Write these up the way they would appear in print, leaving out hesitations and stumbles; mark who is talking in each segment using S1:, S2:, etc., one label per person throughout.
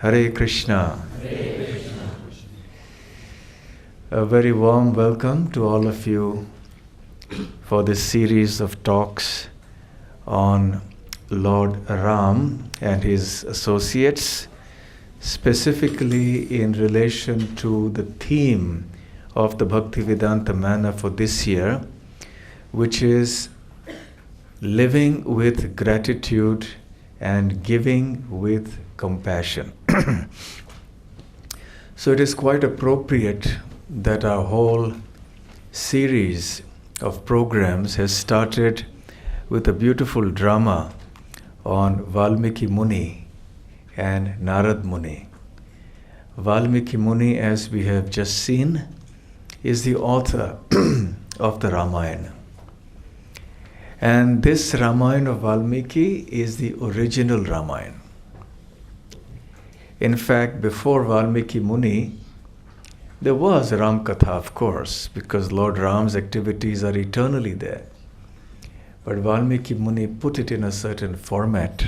S1: Hare Krishna. A very warm welcome to all of you for this series of talks on Lord Ram and his associates, specifically in relation to the theme of the Bhaktivedanta Manor for this year, which is living with gratitude and giving with compassion. So it is quite appropriate that our whole series of programs has started with a beautiful drama on Valmiki Muni and Narad Muni. Valmiki Muni, as we have just seen, is the author of the Ramayana. And this Ramayana of Valmiki is the original Ramayana. In fact, before Valmiki Muni, there was Ram Katha, of course, because Lord Ram's activities are eternally there. But Valmiki Muni put it in a certain format.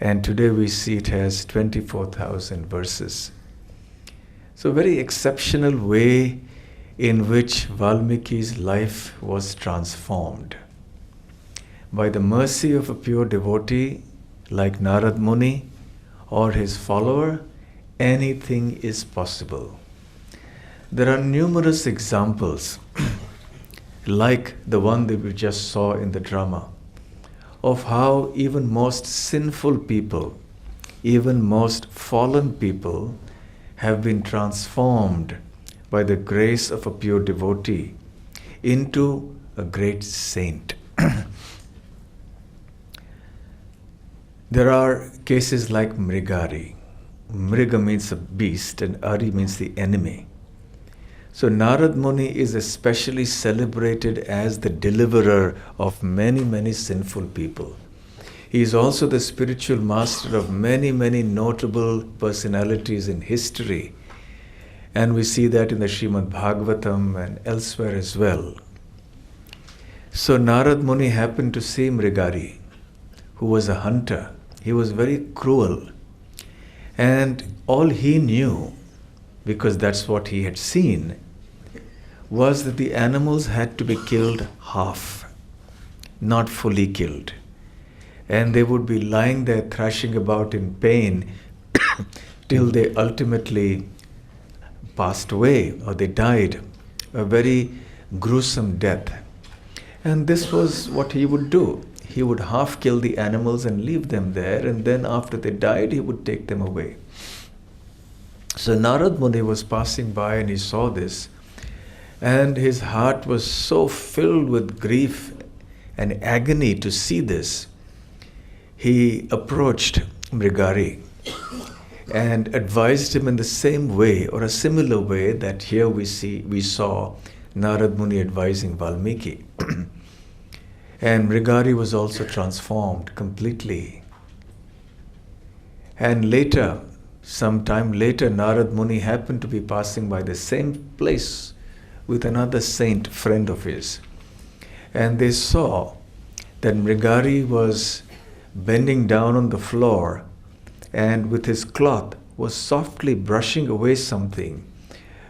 S1: And today we see it has 24,000 verses. So a very exceptional way in which Valmiki's life was transformed. By the mercy of a pure devotee like Narad Muni or his follower, anything is possible. There are numerous examples, like the one that we just saw in the drama, of how even most sinful people, even most fallen people, have been transformed by the grace of a pure devotee into a great saint. There are cases like Mrigari. Mriga means a beast and Ari means the enemy. So Narad Muni is especially celebrated as the deliverer of many, many sinful people. He is also the spiritual master of many, many notable personalities in history. And we see that in the Srimad Bhagavatam and elsewhere as well. So Narad Muni happened to see Mrigari, who was a hunter. He was very cruel. And all he knew, because that's what he had seen, was that the animals had to be killed half, not fully killed. And they would be lying there thrashing about in pain till they ultimately passed away or they died, a very gruesome death. And this was what he would do. He would half kill the animals and leave them there, and then after they died, he would take them away. So Narad Muni was passing by and he saw this, and his heart was so filled with grief and agony to see this. He approached Mrigari and advised him in the same way or a similar way that here we saw Narad Muni advising Valmiki. And Mrigari was also transformed completely. And later, some time later, Narad Muni happened to be passing by the same place with another saint friend of his. And they saw that Mrigari was bending down on the floor and with his cloth was softly brushing away something.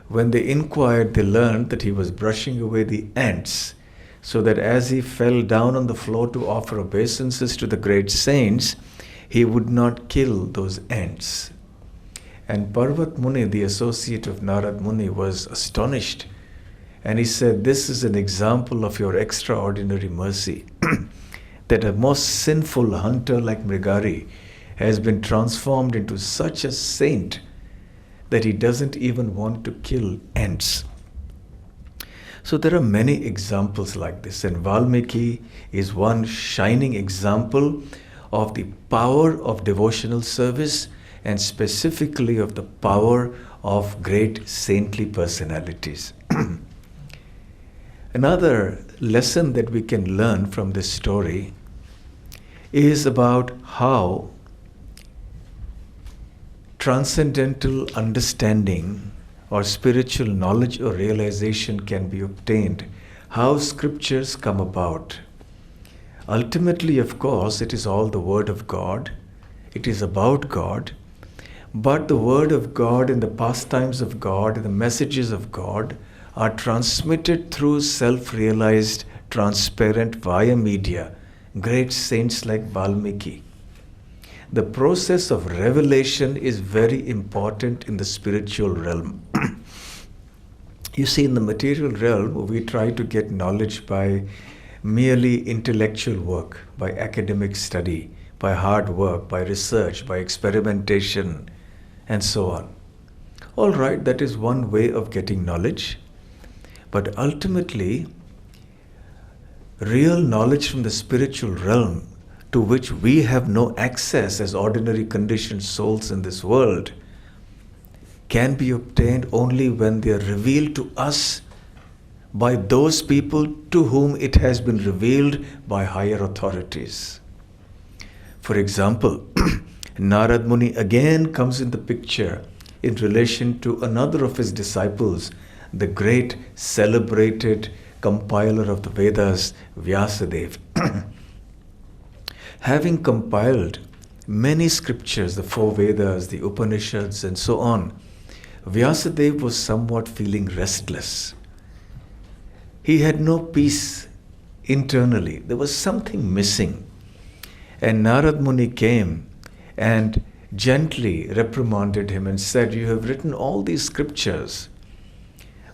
S1: When they inquired, they learned that he was brushing away the ants, so that as he fell down on the floor to offer obeisances to the great saints, he would not kill those ants. And Parvat Muni, the associate of Narad Muni, was astonished. And he said, this is an example of your extraordinary mercy, that a most sinful hunter like Mrigari has been transformed into such a saint that he doesn't even want to kill ants. So there are many examples like this, and Valmiki is one shining example of the power of devotional service and specifically of the power of great saintly personalities. Another lesson that we can learn from this story is about how transcendental understanding or spiritual knowledge or realization can be obtained, how scriptures come about. Ultimately, of course, it is all the Word of God. It is about God. But the word of God and the pastimes of God and the messages of God are transmitted through self-realized, transparent via media, great saints like Valmiki. The process of revelation is very important in the spiritual realm. You see, in the material realm, we try to get knowledge by merely intellectual work, by academic study, by hard work, by research, by experimentation, and so on. All right, that is one way of getting knowledge. But ultimately, real knowledge from the spiritual realm, to which we have no access as ordinary conditioned souls in this world, can be obtained only when they are revealed to us by those people to whom it has been revealed by higher authorities. For example, Narad Muni again comes in the picture in relation to another of his disciples, the great celebrated compiler of the Vedas, Vyasadeva. Having compiled many scriptures, the 4 Vedas, the Upanishads, and so on, Vyasadeva was somewhat feeling restless. He had no peace internally. There was something missing. And Narad Muni came and gently reprimanded him and said, "You have written all these scriptures,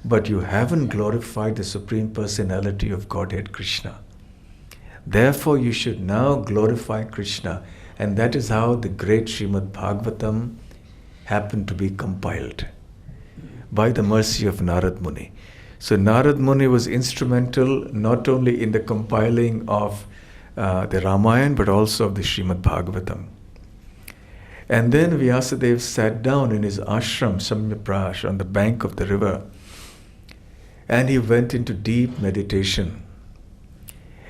S1: but you haven't glorified the Supreme Personality of Godhead Krishna. Therefore, you should now glorify Krishna." And that is how the great Srimad Bhagavatam happened to be compiled, by the mercy of Narad Muni. So Narad Muni was instrumental not only in the compiling of the Ramayana, but also of the Srimad Bhagavatam. And then Vyasadeva sat down in his ashram, Samyaprash, on the bank of the river, and he went into deep meditation.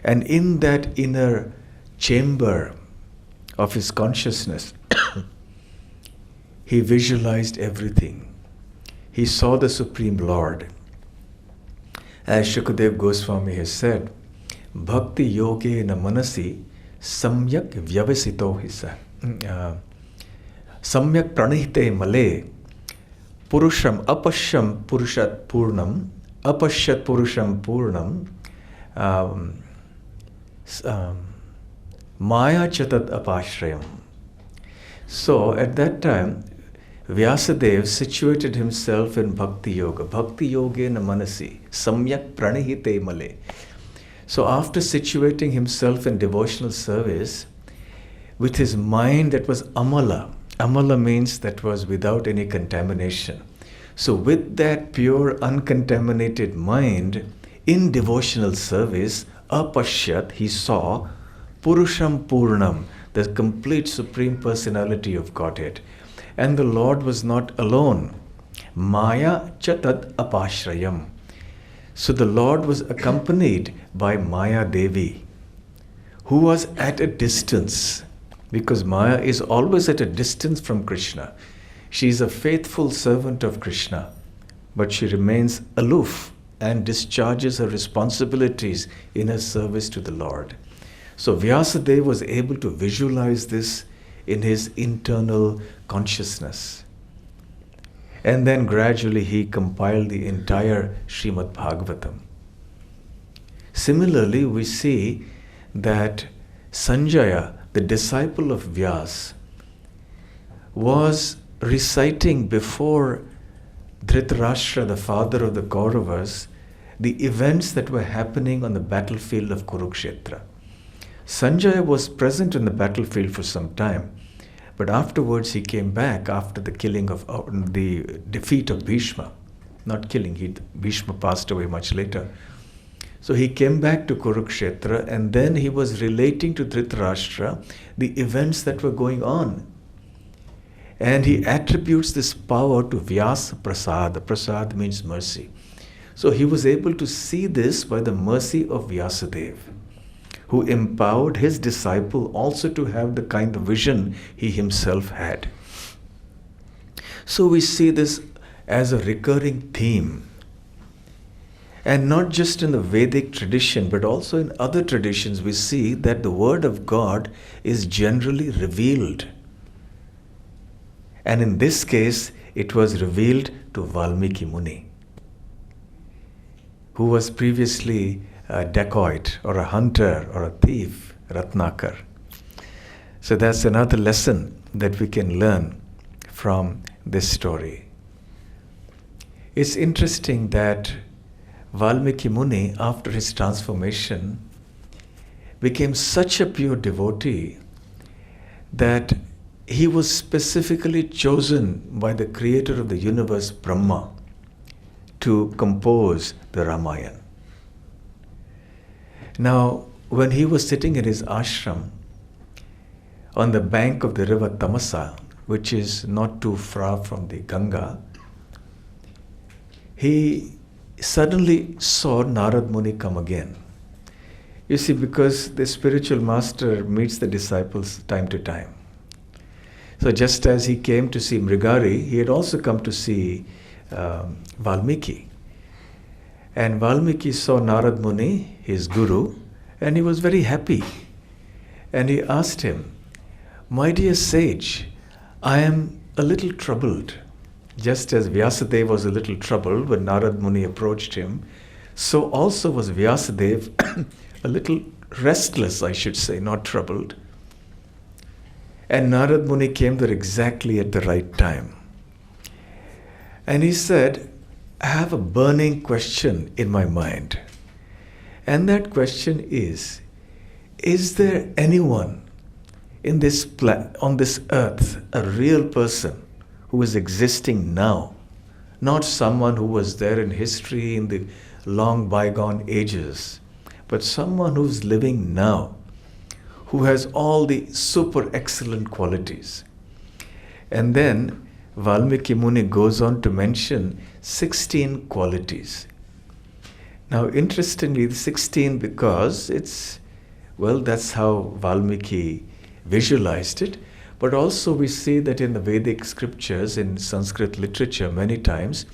S1: And in that inner chamber of his consciousness, he visualized everything. He saw the Supreme Lord. As Shukadeva Goswami has said, Bhakti yoge na manasi samyak vyavasito hisa. Samyak pranihite male purusham apashyam purushat purnam apashyat purusham purnam maya chatat apashrayam. So at that time, Vyasadeva situated himself in Bhakti Yoga. Bhakti Yoga na manasi samyak pranihite male. So after situating himself in devotional service, with his mind that was amala. Amala means that was without any contamination. So with that pure, uncontaminated mind, in devotional service, apashyat, he saw Purusham Purnam, the complete Supreme Personality of Godhead. And the Lord was not alone. Maya chatat apashrayam. So the Lord was accompanied by Maya Devi, who was at a distance, because Maya is always at a distance from Krishna. She is a faithful servant of Krishna, but she remains aloof and discharges her responsibilities in her service to the Lord. So Vyasadeva was able to visualize this in his internal consciousness. And then gradually he compiled the entire Srimad Bhagavatam. Similarly, we see that Sanjaya, the disciple of Vyas, was reciting before Dhritarashtra, the father of the Kauravas, the events that were happening on the battlefield of Kurukshetra. Sanjaya was present in the battlefield for some time, but afterwards he came back after the killing of the defeat of Bhishma. Not killing, Bhishma passed away much later. So he came back to Kurukshetra, and then he was relating to Dhritarashtra the events that were going on. And he attributes this power to Vyasa Prasad. Prasad means mercy. So he was able to see this by the mercy of Vyasadeva, who empowered his disciple also to have the kind of vision he himself had. So we see this as a recurring theme. And not just in the Vedic tradition, but also in other traditions, we see that the Word of God is generally revealed. And in this case, it was revealed to Valmiki Muni, who was previously a dacoit or a hunter or a thief, Ratnakar. So that's another lesson that we can learn from this story. It's interesting that Valmiki Muni, after his transformation, became such a pure devotee that he was specifically chosen by the creator of the universe, Brahma, to compose the Ramayana. Now, when he was sitting in his ashram on the bank of the river Tamasa, which is not too far from the Ganga, he suddenly saw Narad Muni come again. You see, because the spiritual master meets the disciples time to time. So just as he came to see Mrigari, he had also come to see Valmiki. And Valmiki saw Narad Muni, his guru, and he was very happy. And he asked him, "My dear sage, I am a little troubled." Just as Vyasadeva was a little troubled when Narad Muni approached him, so also was Vyasadeva a little restless, I should say, not troubled. And Narad Muni came there exactly at the right time. And he said, "I have a burning question in my mind. And that question is there anyone in this on this earth, a real person who is existing now, not someone who was there in history in the long bygone ages, but someone who's living now, who has all the super excellent qualities?" And then Valmiki Muni goes on to mention 16 qualities. Now, interestingly, the 16 because that's how Valmiki visualized it. But also we see that in the Vedic scriptures, in Sanskrit literature, many times,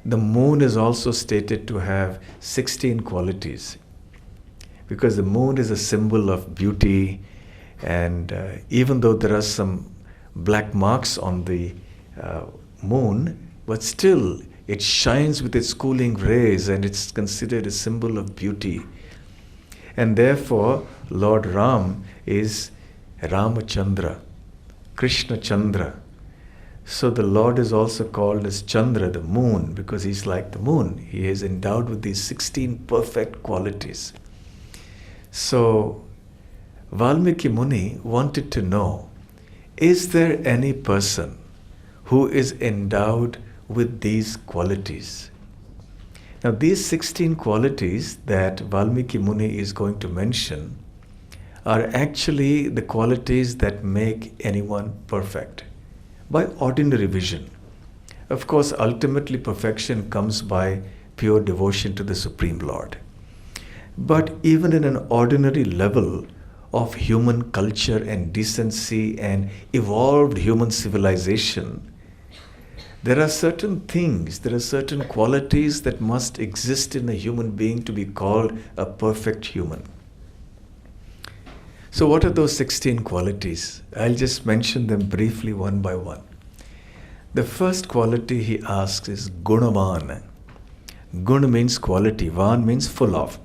S1: the moon is also stated to have 16 qualities. Because the moon is a symbol of beauty, and even though there are some black marks on the moon, but still it shines with its cooling rays and it's considered a symbol of beauty. And therefore, Lord Ram is Ramachandra, Krishna Chandra. So the Lord is also called as Chandra, the moon, because he's like the moon. He is endowed with these 16 perfect qualities. So Valmiki Muni wanted to know, is there any person who is endowed with these qualities? Now, these 16 qualities that Valmiki Muni is going to mention are actually the qualities that make anyone perfect by ordinary vision. Of course, ultimately perfection comes by pure devotion to the Supreme Lord. But even in an ordinary level of human culture and decency and evolved human civilization, there are certain things, there are certain qualities that must exist in a human being to be called a perfect human. So what are those 16 qualities? I'll just mention them briefly one by one. The first quality he asks is Gunavan. Guna means quality, Van means full of.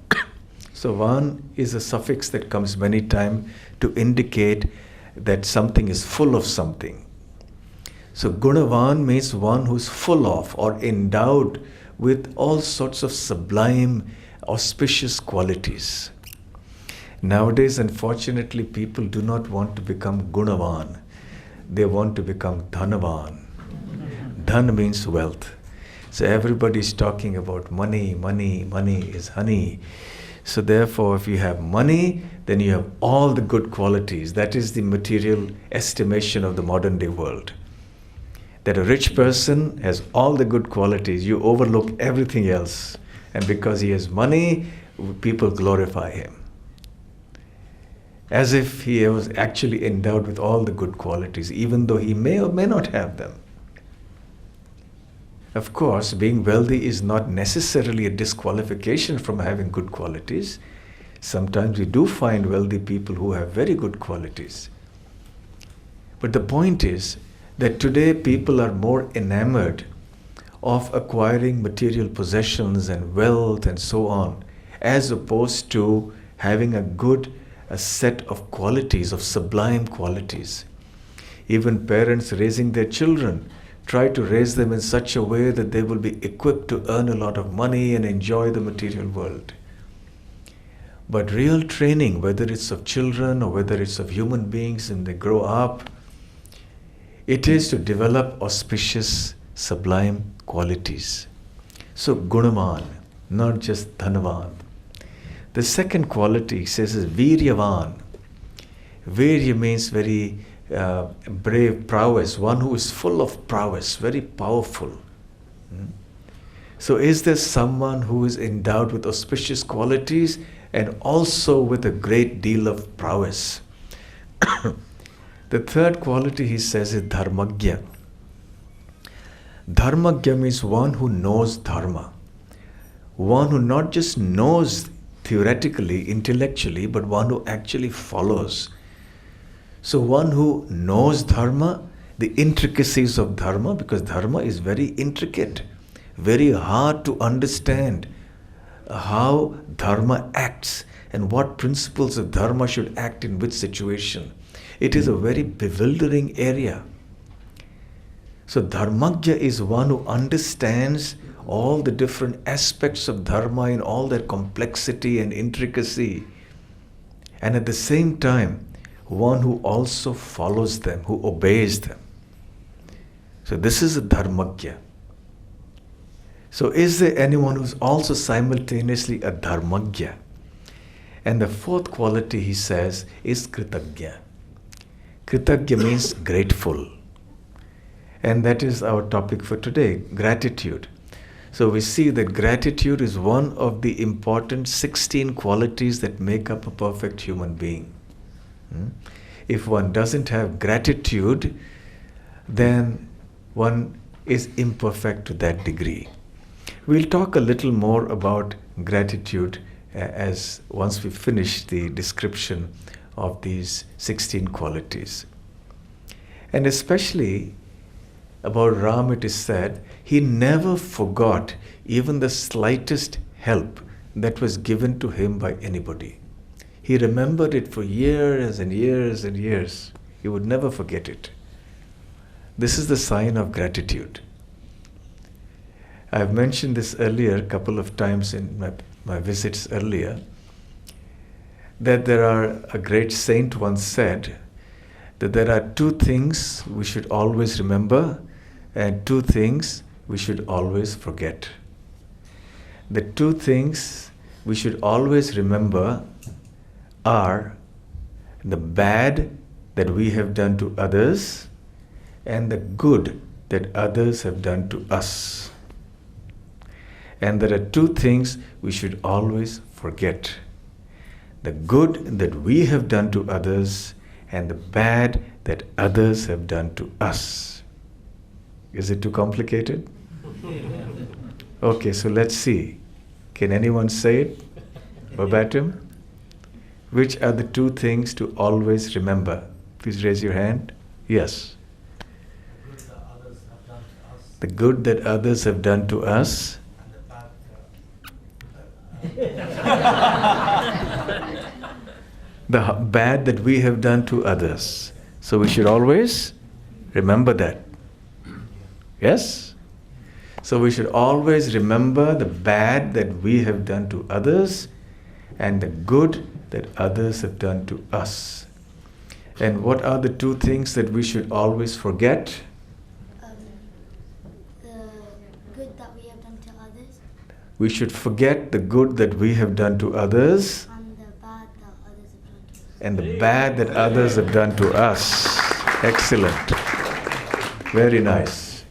S1: So Van is a suffix that comes many times to indicate that something is full of something. So Gunavan means one who's full of or endowed with all sorts of sublime, auspicious qualities. Nowadays, unfortunately, people do not want to become Gunavan. They want to become Dhanavan. Dhan means wealth. So everybody is talking about money, money, money is honey. So therefore, if you have money, then you have all the good qualities. That is the material estimation of the modern day world. That a rich person has all the good qualities. You overlook everything else. And because he has money, people glorify him. As if he was actually endowed with all the good qualities, even though he may or may not have them. Of course, being wealthy is not necessarily a disqualification from having good qualities. Sometimes we do find wealthy people who have very good qualities. But the point is that today people are more enamored of acquiring material possessions and wealth and so on, as opposed to having a set of qualities, of sublime qualities. Even parents raising their children try to raise them in such a way that they will be equipped to earn a lot of money and enjoy the material world. But real training, whether it's of children or whether it's of human beings and they grow up, it is to develop auspicious, sublime qualities. So gunavan, not just dhanavan. The second quality, he says, is viryavan. Virya means very brave, prowess, one who is full of prowess, very powerful. So is there someone who is endowed with auspicious qualities and also with a great deal of prowess? The third quality, he says, is dharmagya. Dharmagya means one who knows dharma. One who not just knows theoretically, intellectually, but one who actually follows. So one who knows dharma, the intricacies of dharma, because dharma is very intricate, very hard to understand how dharma acts and what principles of dharma should act in which situation. It is a very bewildering area. So dharmagya is one who understands all the different aspects of dharma in all their complexity and intricacy, and at the same time one who also follows them, who obeys them. So this is a dharmagya. So is there anyone who's also simultaneously a dharmagya? And the fourth quality, he says, is kritagya. Kritagya means grateful. And that is our topic for today, gratitude. So we see that gratitude is one of the important 16 qualities that make up a perfect human being. If one doesn't have gratitude, then one is imperfect to that degree. We'll talk a little more about gratitude as once we finish the description of these 16 qualities. And especially about Ram, it is said, he never forgot even the slightest help that was given to him by anybody. He remembered it for years and years and years. He would never forget it. This is the sign of gratitude. I've mentioned this earlier a couple of times in my visits earlier, that a great saint once said that there are two things we should always remember and two things we should always forget. The two things we should always remember are the bad that we have done to others and the good that others have done to us. And there are two things we should always forget: the good that we have done to others and the bad that others have done to us. Is it too complicated? Okay, so let's see. Can anyone say it verbatim? Which are the two things to always remember? Please raise your hand. Yes. The good that others have done to us. The bad that we have done to others. So we should always remember that. Yes? So we should always remember the bad that we have done to others and the good that others have done to us. And what are the two things that we should always forget?
S2: The good that we have done to others.
S1: We should forget the good that we have done to others
S2: And the bad that others have done to us.
S1: and the bad that others have done to us. Excellent. Very nice.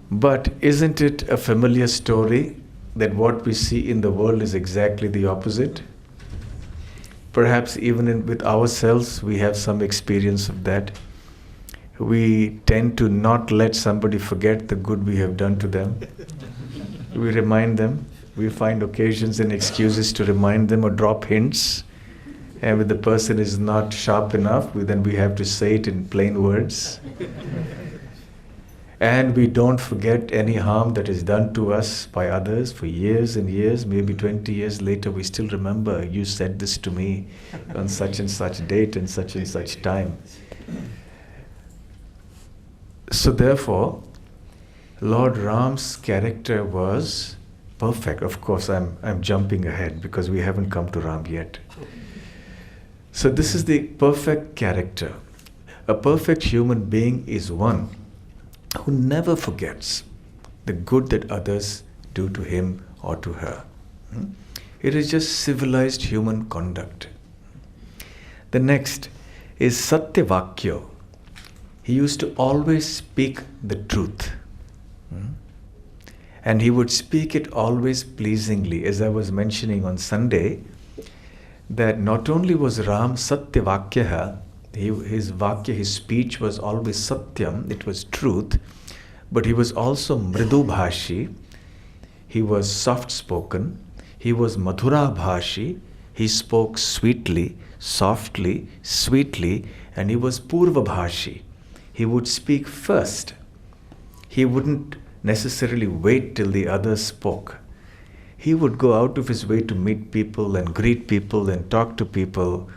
S1: But isn't it a familiar story that what we see in the world is exactly the opposite? Perhaps even with ourselves we have some experience of that. We tend to not let somebody forget the good we have done to them. We remind them. We find occasions and excuses to remind them or drop hints. And when the person is not sharp enough, then we have to say it in plain words. And we don't forget any harm that is done to us by others for years and years. Maybe 20 years later, we still remember, you said this to me on such and such date and such time. So therefore, Lord Ram's character was perfect. Of course, I'm jumping ahead because we haven't come to Ram yet. So this is the perfect character. A perfect human being is one who never forgets the good that others do to him or to her. It is just civilized human conduct. The next is Satyavakya. He used to always speak the truth. And he would speak it always pleasingly. As I was mentioning on Sunday, that not only was Ram Satyavakya, his vakya, his speech was always satyam, it was truth, but he was also mridu bhashi, he was soft spoken, he was madhura bhashi, he spoke sweetly, softly, sweetly, and he was purva bhashi. He would speak first. He wouldn't necessarily wait till the others spoke. He would go out of his way to meet people and greet people and talk to people,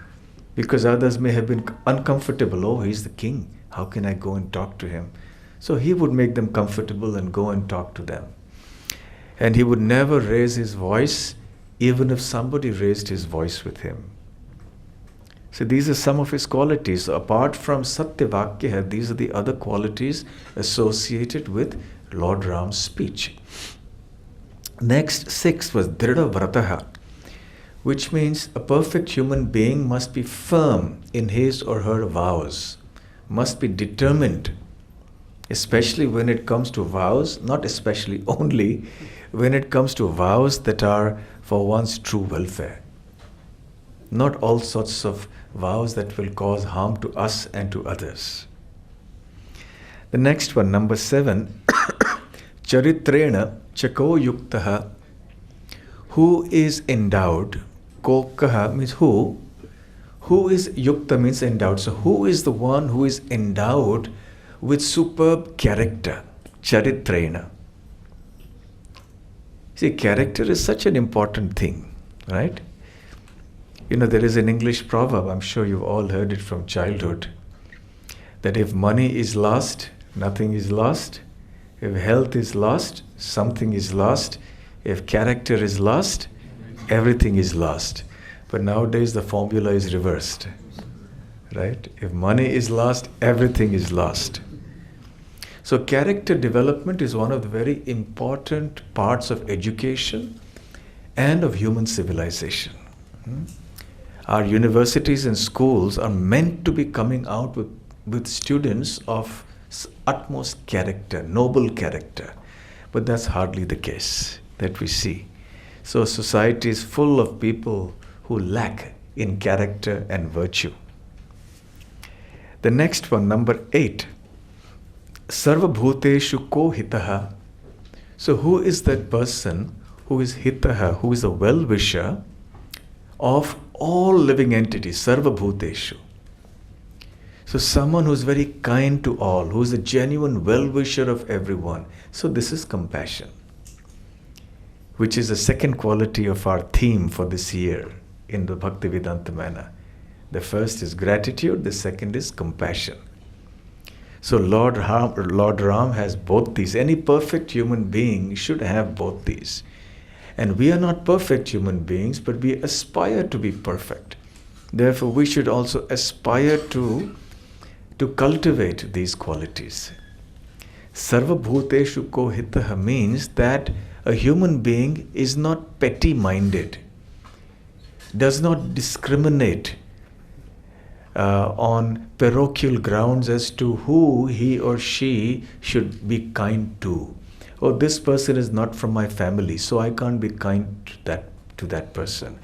S1: because others may have been uncomfortable. Oh, he's the king. How can I go and talk to him? So he would make them comfortable and go and talk to them. And he would never raise his voice, even if somebody raised his voice with him. So these are some of his qualities. So apart from Satyavakya, these are the other qualities associated with Lord Ram's speech. Next, 6 was Dhrida Vrataha, which means a perfect human being must be firm in his or her vows, must be determined, especially when it comes to vows, not especially, only when it comes to vows that are for one's true welfare. Not all sorts of vows that will cause harm to us and to others. The next one, number 7, Charitrena Chako Yuktaha, who is endowed. Kokaha means who. Who is Yukta means endowed. So who is the one who is endowed with superb character? Charitrena. See, character is such an important thing, right? You know, there is an English proverb, I'm sure you've all heard it from childhood, that if money is lost, nothing is lost. If health is lost, something is lost. If character is lost, everything is lost. But nowadays the formula is reversed, right? If money is lost, everything is lost. So character development is one of the very important parts of education and of human civilization. Our universities and schools are meant to be coming out with students of utmost character, noble character. But that's hardly the case that we see. So society is full of people who lack in character and virtue. The next one, number 8, Sarva Bhuteshu Ko Hitaha. So who is that person who is Hitaha, who is a well-wisher of all living entities, Sarva Bhuteshu? So someone who is very kind to all, who is a genuine well-wisher of everyone. So this is compassion, which is the second quality of our theme for this year in the Bhaktivedanta Manor. The first is gratitude, the second is compassion. So Lord Ram has both these. Any perfect human being should have both these. And we are not perfect human beings, but we aspire to be perfect. Therefore, we should also aspire to cultivate these qualities. Sarva Bhuteshu Ko Hitaha means that a human being is not petty-minded, does not discriminate on parochial grounds as to who he or she should be kind to. Oh, this person is not from my family, so I can't be kind to that person.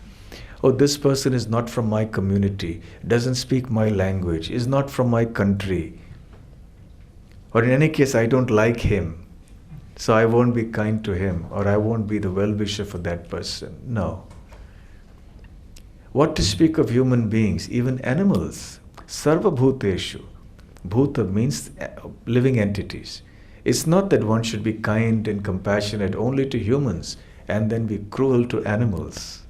S1: Oh, this person is not from my community, doesn't speak my language, is not from my country. Or in any case, I don't like him, so I won't be kind to him, or I won't be the well-wisher for that person. No. What to speak of human beings, even animals? Sarva bhuteshu. Bhuta means living entities. It's not that one should be kind and compassionate only to humans and then be cruel to animals.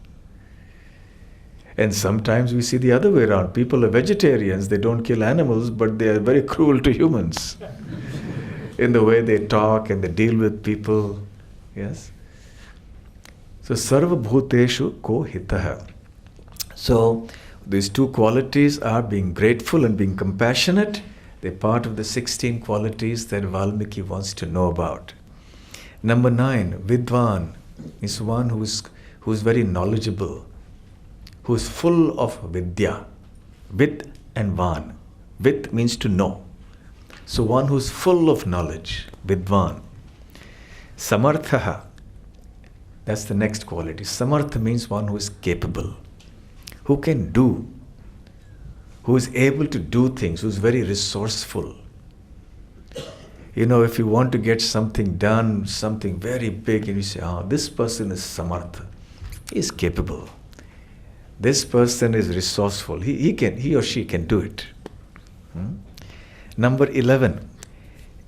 S1: And sometimes we see the other way around. People are vegetarians, they don't kill animals, but they are very cruel to humans in the way they talk and they deal with people. Yes? So, sarva bhuteshu ko hitaha. So, these two qualities are being grateful and being compassionate. They're part of the 16 qualities that Valmiki wants to know about. Number 9, Vidwan is one who's very knowledgeable, who's full of vidya. Vid and Van. Vid means to know. So one who's full of knowledge, Vidwan. Samarthaha, that's the next quality. Samartha means one who is capable, who can do, who is able to do things, who is very resourceful. You know, if you want to get something done, something very big, and you say, this person is samartha, he is capable. This person is resourceful, he or she can do it. Number 11,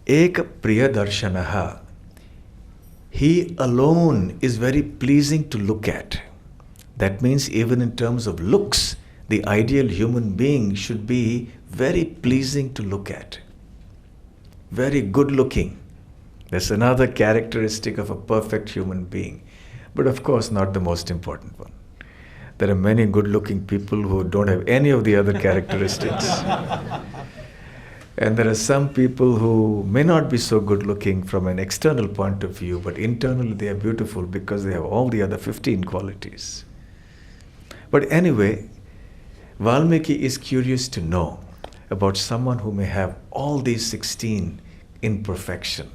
S1: Eka Priyadarshanaha. He alone is very pleasing to look at. That means even in terms of looks, the ideal human being should be very pleasing to look at. Very good looking. That's another characteristic of a perfect human being. But of course, not the most important one. There are many good looking people who don't have any of the other characteristics. And there are some people who may not be so good looking from an external point of view, but internally they are beautiful because they have all the other 15 qualities. But anyway, Valmiki is curious to know about someone who may have all these 16 in perfection.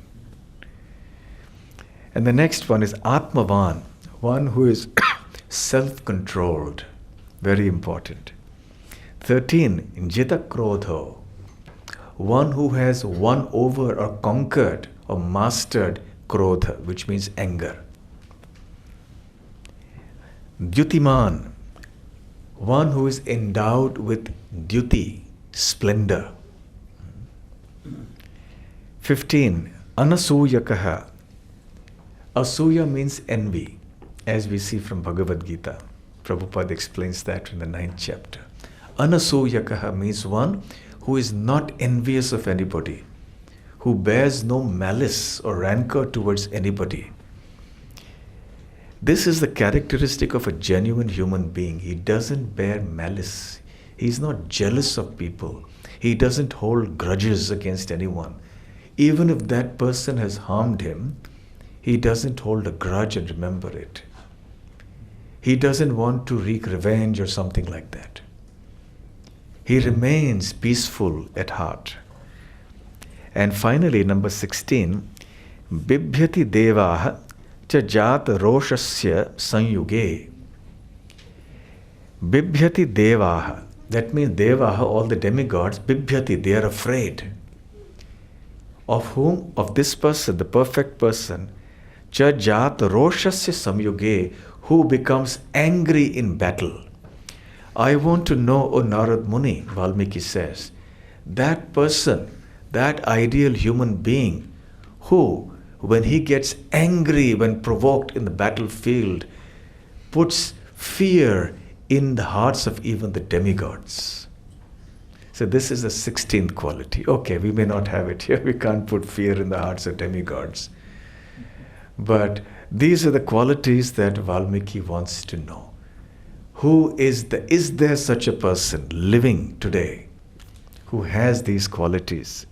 S1: And the next one is Atmavan, one who is self-controlled, very important. 13, Jita Krodho, one who has won over or conquered or mastered Krodha, which means anger. Dyutiman, one who is endowed with dyuti, splendor. 15, Anasuyakaha. Asuya means envy, as we see from Bhagavad Gita. Prabhupada explains that in the 9th chapter. Anasuyakaha means one who is not envious of anybody, who bears no malice or rancor towards anybody. This is the characteristic of a genuine human being. He doesn't bear malice. He's not jealous of people. He doesn't hold grudges against anyone. Even if that person has harmed him, he doesn't hold a grudge and remember it. He doesn't want to wreak revenge or something like that. He remains peaceful at heart. And finally, number 16, Bibhyati Devaha cha jata roshasya sanyuge. Bibhyati Devaha. That means Devaha, all the demigods, Bibhyati, they are afraid. Of whom? Of this person, the perfect person. Cha jata roshasya samyuge, who becomes angry in battle. I want to know, O Narad Muni, Valmiki says, that person, that ideal human being, who, when he gets angry, when provoked in the battlefield, puts fear in the hearts of even the demigods. So this is the 16th quality. Okay, we may not have it here. We can't put fear in the hearts of demigods. But these are the qualities that Valmiki wants to know. Is there such a person living today who has these qualities?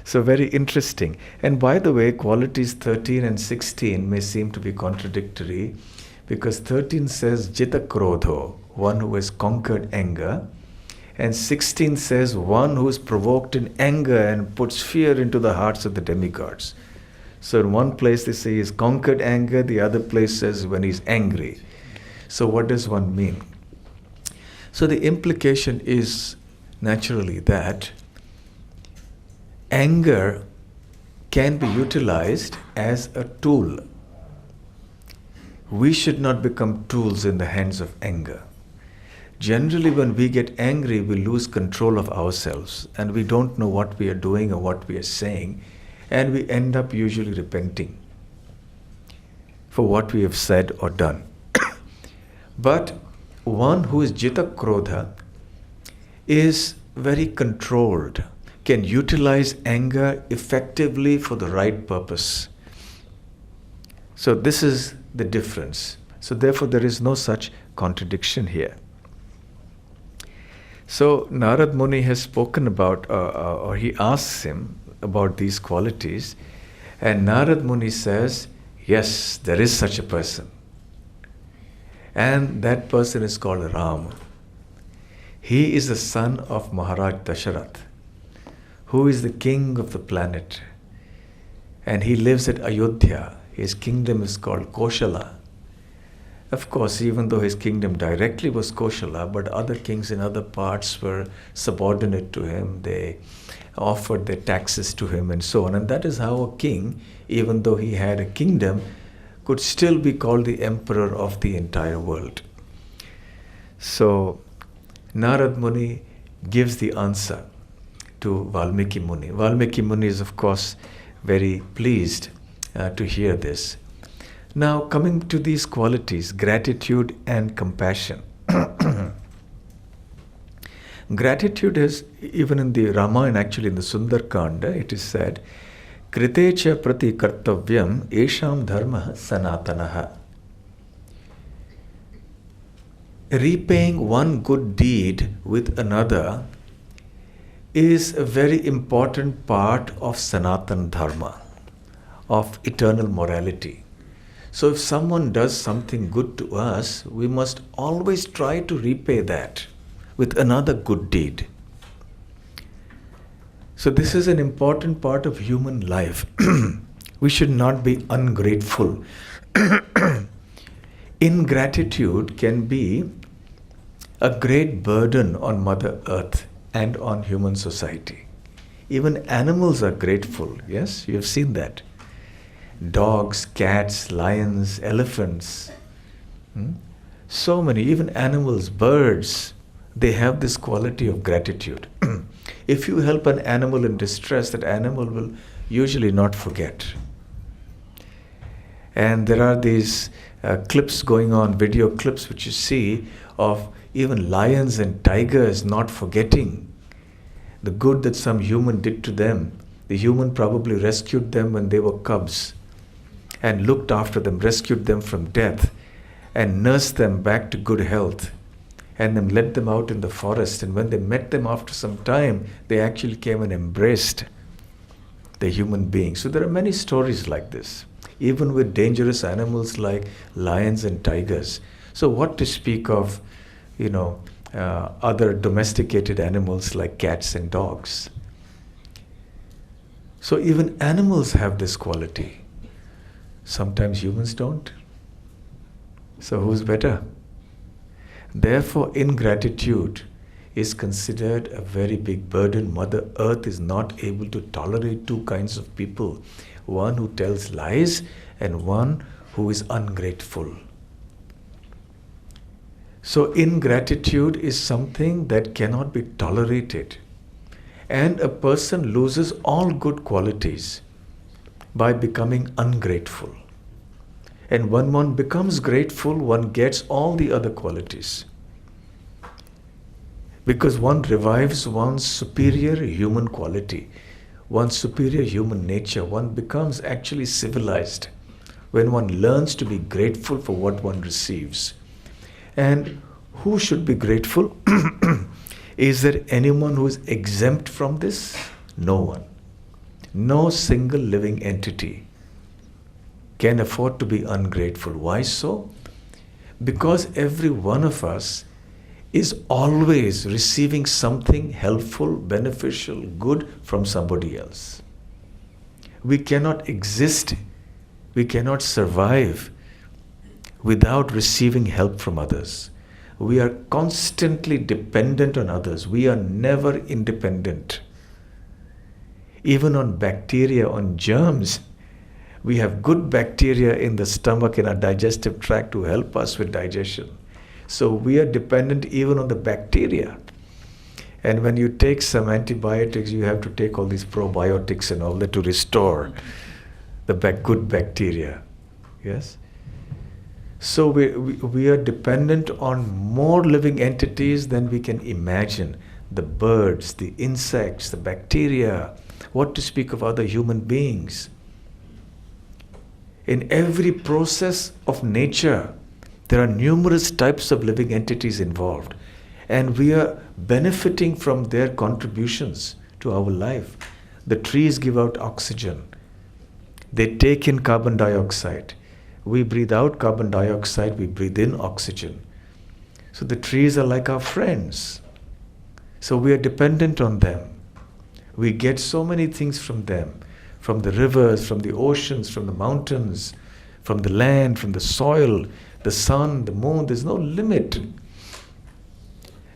S1: So very interesting. And by the way, qualities 13 and 16 may seem to be contradictory, because 13 says Jita Krodho, one who has conquered anger, and 16 says one who is provoked in anger and puts fear into the hearts of the demigods. So in one place they say he's conquered anger, the other place says when he's angry. So what does one mean? So the implication is naturally that anger can be utilized as a tool. We should not become tools in the hands of anger. Generally, when we get angry, we lose control of ourselves and we don't know what we are doing or what we are saying, and we end up usually repenting for what we have said or done. But one who is Jita Krodha is very controlled, can utilize anger effectively for the right purpose. So this is the difference. So therefore there is no such contradiction here. So Narad Muni has spoken about, or he asks him about these qualities, and Narad Muni says, yes, there is such a person. And that person is called Ram. He is the son of Maharaj Dasharath, who is the king of the planet. And he lives at Ayodhya. His kingdom is called Koshala. Of course, even though his kingdom directly was Koshala, but other kings in other parts were subordinate to him. They offered their taxes to him and so on. And that is how a king, even though he had a kingdom, could still be called the emperor of the entire world. So Narad Muni gives the answer to Valmiki Muni. Valmiki Muni is, of course, very pleased to hear this. Now, coming to these qualities, gratitude and compassion. Gratitude is, even in the Ramayana, actually in the Sundarkanda, it is said, Kritecha prati kartavyam esham dharma sanatanaha. Repaying one good deed with another is a very important part of Sanatan Dharma, of eternal morality. So if someone does something good to us, we must always try to repay that with another good deed. So this is an important part of human life. We should not be ungrateful. Ingratitude can be a great burden on Mother Earth and on human society. Even animals are grateful, yes? You have seen that. Dogs, cats, lions, elephants, so many, even animals, birds, they have this quality of gratitude. If you help an animal in distress, that animal will usually not forget. And there are these clips going on, video clips which you see of even lions and tigers not forgetting the good that some human did to them. The human probably rescued them when they were cubs and looked after them, rescued them from death and nursed them back to good health and then led them out in the forest. And when they met them after some time, they actually came and embraced the human being. So there are many stories like this, even with dangerous animals like lions and tigers. So what to speak of, other domesticated animals like cats and dogs. So even animals have this quality. Sometimes humans don't. So who's better? Therefore, ingratitude is considered a very big burden. Mother Earth is not able to tolerate two kinds of people. One who tells lies and one who is ungrateful. So ingratitude is something that cannot be tolerated. And a person loses all good qualities by becoming ungrateful. And when one becomes grateful, one gets all the other qualities. Because one revives one's superior human quality, one's superior human nature. One becomes actually civilized when one learns to be grateful for what one receives. And who should be grateful? Is there anyone who is exempt from this? No one. No single living entity can afford to be ungrateful. Why so? Because every one of us is always receiving something helpful, beneficial, good from somebody else. We cannot exist, we cannot survive without receiving help from others. We are constantly dependent on others. We are never independent. Even on bacteria, on germs, we have good bacteria in the stomach, in our digestive tract to help us with digestion. So we are dependent even on the bacteria. And when you take some antibiotics, you have to take all these probiotics and all that to restore the good bacteria. Yes? So we are dependent on more living entities than we can imagine. The birds, the insects, the bacteria, what to speak of other human beings. In every process of nature, there are numerous types of living entities involved. And we are benefiting from their contributions to our life. The trees give out oxygen. They take in carbon dioxide. We breathe out carbon dioxide, we breathe in oxygen. So the trees are like our friends. So we are dependent on them. We get so many things from them. From the rivers, from the oceans, from the mountains, from the land, from the soil, the sun, the moon. There's no limit.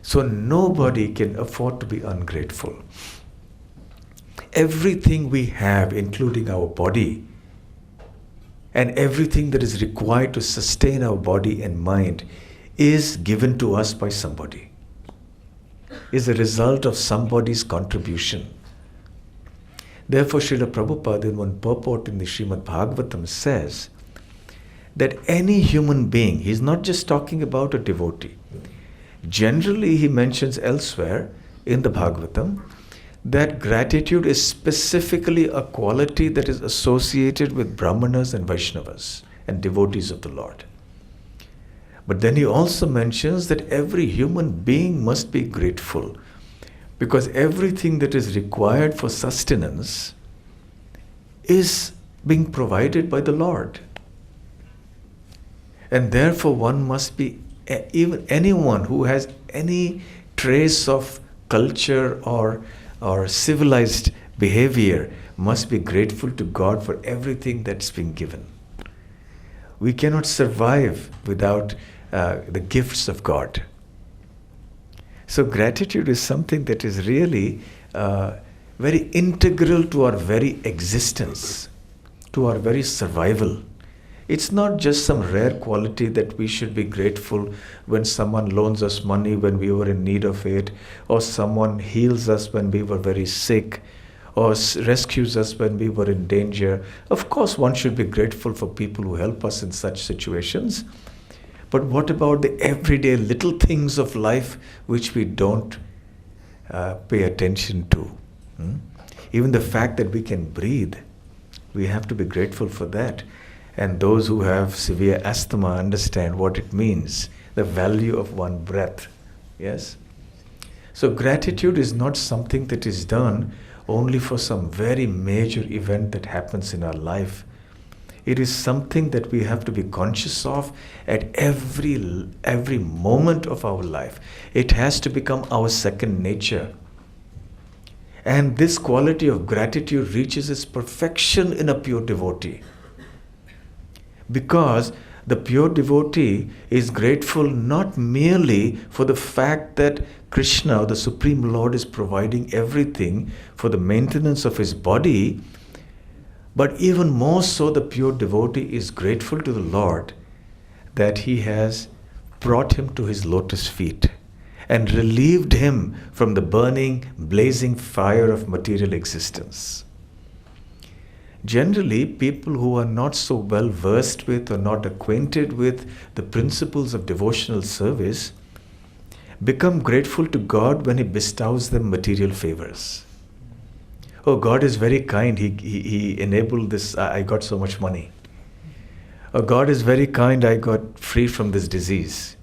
S1: So nobody can afford to be ungrateful. Everything we have, including our body, and everything that is required to sustain our body and mind, is given to us by somebody, is a result of somebody's contribution. Therefore, Srila Prabhupada in one purport in the Srimad Bhagavatam says that any human being, he's not just talking about a devotee. Generally, he mentions elsewhere in the Bhagavatam that gratitude is specifically a quality that is associated with Brahmanas and Vaishnavas and devotees of the Lord. But then he also mentions that every human being must be grateful because everything that is required for sustenance is being provided by the Lord. And therefore one must be, even anyone who has any trace of culture or civilized behavior must be grateful to God for everything that's been given. We cannot survive without the gifts of God. So gratitude is something that is really very integral to our very existence, to our very survival. It's not just some rare quality that we should be grateful when someone loans us money when we were in need of it, or someone heals us when we were very sick, or rescues us when we were in danger. Of course, one should be grateful for people who help us in such situations. But what about the everyday little things of life which we don't pay attention to? Even the fact that we can breathe, we have to be grateful for that. And those who have severe asthma understand what it means, the value of one breath. Yes? So gratitude is not something that is done only for some very major event that happens in our life. It is something that we have to be conscious of at every moment of our life. It has to become our second nature. And this quality of gratitude reaches its perfection in a pure devotee. Because the pure devotee is grateful not merely for the fact that Krishna, the Supreme Lord, is providing everything for the maintenance of his body, but even more so the pure devotee is grateful to the Lord that he has brought him to his lotus feet and relieved him from the burning, blazing fire of material existence. Generally, people who are not so well versed with or not acquainted with the principles of devotional service become grateful to God when he bestows them material favors. Oh, God is very kind. He enabled this. I got so much money. Oh, God is very kind. I got free from this disease.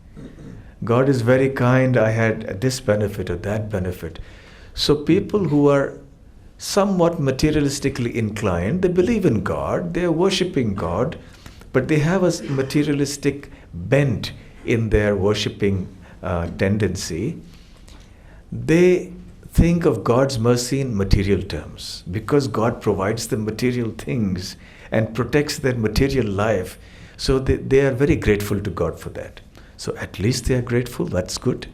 S1: God is very kind. I had this benefit or that benefit. So people who are somewhat materialistically inclined, they believe in God, they are worshipping God, but they have a materialistic bent in their worshipping tendency. They think of God's mercy in material terms. Because God provides them material things and protects their material life, so they are very grateful to God for that. So at least they are grateful, that's good.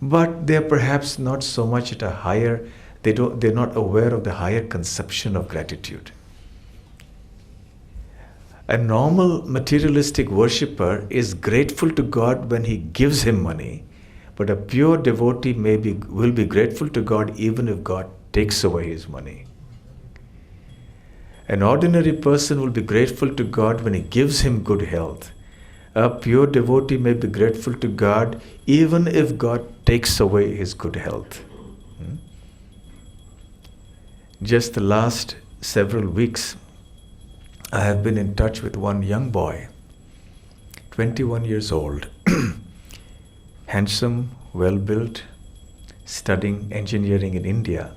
S1: But they are perhaps not so much at a higher, they're not aware of the higher conception of gratitude. A normal materialistic worshipper is grateful to God when he gives him money, but a pure devotee will be grateful to God even if God takes away his money. An ordinary person will be grateful to God when he gives him good health. A pure devotee may be grateful to God even if God takes away his good health. Just the last several weeks, I have been in touch with one young boy, 21 years old, handsome, well-built, studying engineering in India,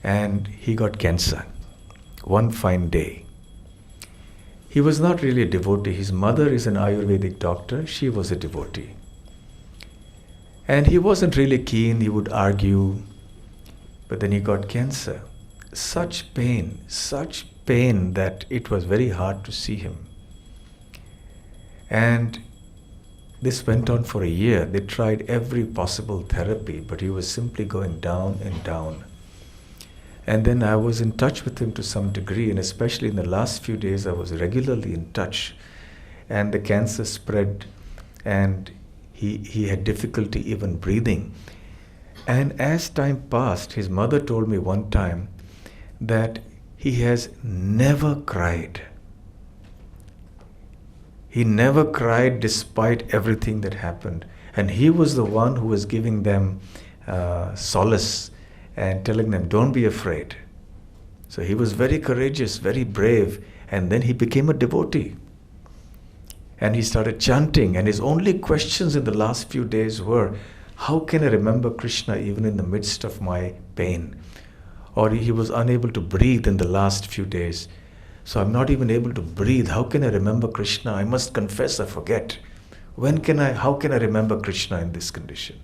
S1: and he got cancer one fine day. He was not really a devotee. His mother is an Ayurvedic doctor. She was a devotee. And he wasn't really keen. He would argue. But then he got cancer. Such pain that it was very hard to see him. And this went on for a year. They tried every possible therapy, but he was simply going down and down. And then I was in touch with him to some degree, and especially in the last few days I was regularly in touch. And the cancer spread, and he had difficulty even breathing. And as time passed, his mother told me one time that he has never cried. He never cried despite everything that happened. And he was the one who was giving them solace and telling them, don't be afraid. So he was very courageous, very brave, and then he became a devotee. And he started chanting, and his only questions in the last few days were, how can I remember Krishna even in the midst of my pain? Or he was unable to breathe in the last few days. So I'm not even able to breathe. How can I remember Krishna? I must confess I forget. How can I remember Krishna in this condition?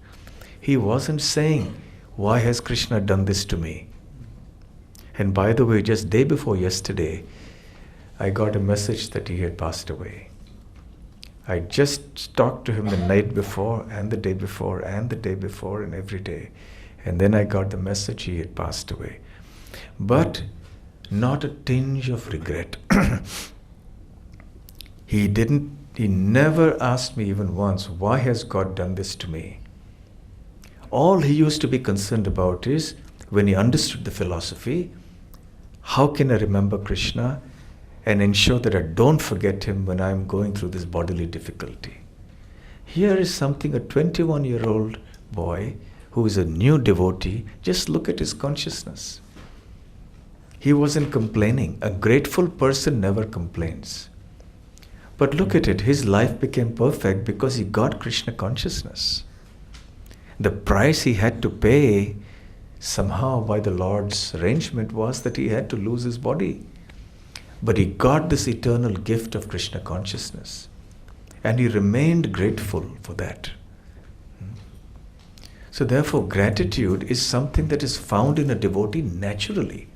S1: He wasn't saying, why has Krishna done this to me? And by the way, just day before yesterday, I got a message that he had passed away. I just talked to him the night before and the day before and the day before and every day. And then I got the message he had passed away. But not a tinge of regret. He never asked me even once, why has God done this to me? All he used to be concerned about is, when he understood the philosophy, how can I remember Krishna and ensure that I don't forget him when I'm going through this bodily difficulty? Here is something, a 21-year-old boy who is a new devotee, just look at his consciousness. He wasn't complaining. A grateful person never complains. But look at it, his life became perfect because he got Krishna consciousness. The price he had to pay somehow by the Lord's arrangement was that he had to lose his body. But he got this eternal gift of Krishna consciousness. And he remained grateful for that. So therefore, gratitude is something that is found in a devotee naturally.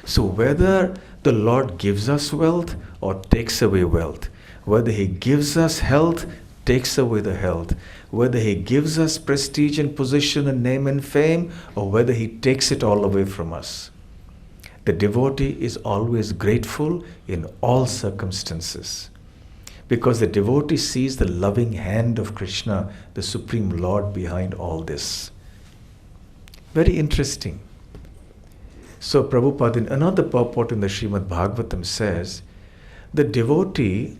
S1: So whether the Lord gives us wealth or takes away wealth, whether he gives us health, takes away the health, whether he gives us prestige and position and name and fame, or whether he takes it all away from us, the devotee is always grateful in all circumstances. Because the devotee sees the loving hand of Krishna, the Supreme Lord, behind all this. Very interesting. So Prabhupada, in another purport in the Srimad Bhagavatam, says, the devotee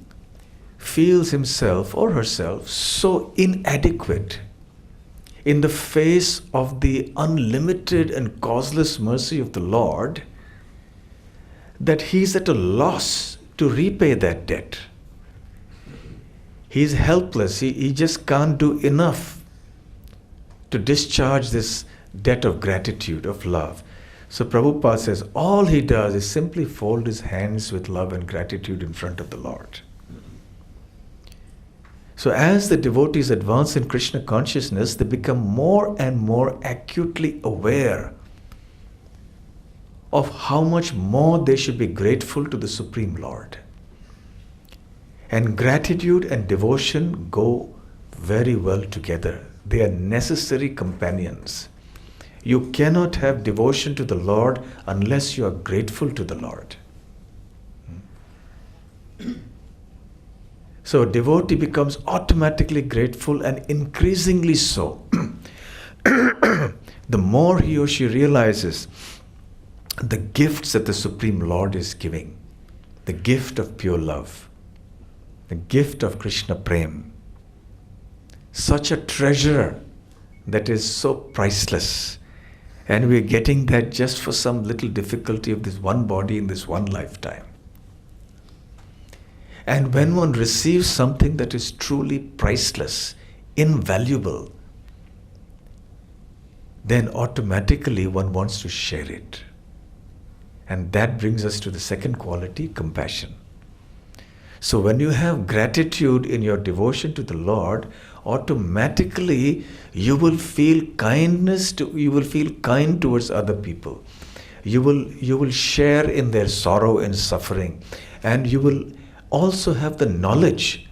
S1: feels himself or herself so inadequate in the face of the unlimited and causeless mercy of the Lord that he is at a loss to repay that debt. He is helpless. He just can't do enough to discharge this debt of gratitude, of love. So Prabhupada says all he does is simply fold his hands with love and gratitude in front of the Lord. So as the devotees advance in Krishna consciousness, they become more and more acutely aware of how much more they should be grateful to the Supreme Lord. And gratitude and devotion go very well together. They are necessary companions. You cannot have devotion to the Lord unless you are grateful to the Lord. So devotee becomes automatically grateful, and increasingly so. The more he or she realizes the gifts that the Supreme Lord is giving, the gift of pure love, the gift of Krishna Prem, such a treasure that is so priceless, and we're getting that just for some little difficulty of this one body in this one lifetime. And when one receives something that is truly priceless, invaluable, then automatically one wants to share it. And that brings us to the second quality, compassion. So when you have gratitude in your devotion to the Lord, automatically you will feel kindness you will feel kind towards other people. You will share in their sorrow and suffering, and you will also have the knowledge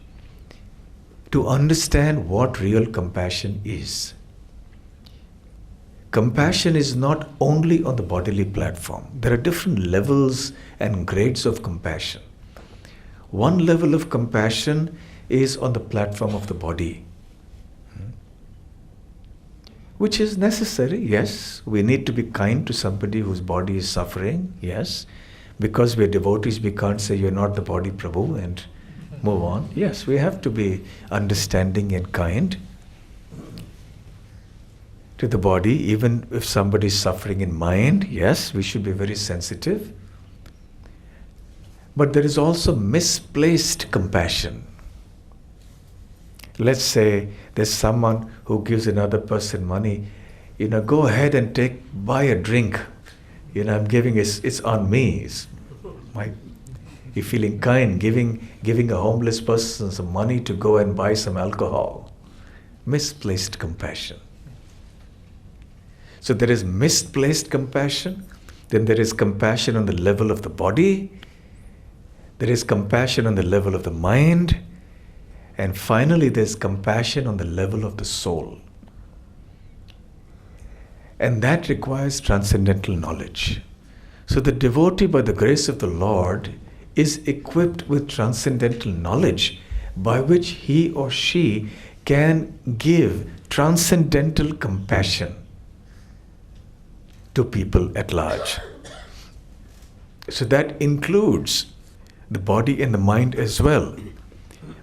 S1: to understand what real compassion is. Compassion is not only on the bodily platform. There are different levels and grades of compassion. One level of compassion is on the platform of the body, which is necessary, yes. We need to be kind to somebody whose body is suffering, yes. Because we're devotees, we can't say you're not the body, Prabhu, and move on. Yes, we have to be understanding and kind to the body. Even if somebody is suffering in mind, yes, we should be very sensitive. But there is also misplaced compassion. Let's say there's someone who gives another person money, go ahead and buy a drink. I'm giving it's on me. You're feeling kind, giving a homeless person some money to go and buy some alcohol. Misplaced compassion. So there is misplaced compassion, then there is compassion on the level of the body, there is compassion on the level of the mind, and finally there's compassion on the level of the soul. And that requires transcendental knowledge. So the devotee, by the grace of the Lord, is equipped with transcendental knowledge by which he or she can give transcendental compassion to people at large. So that includes the body and the mind as well.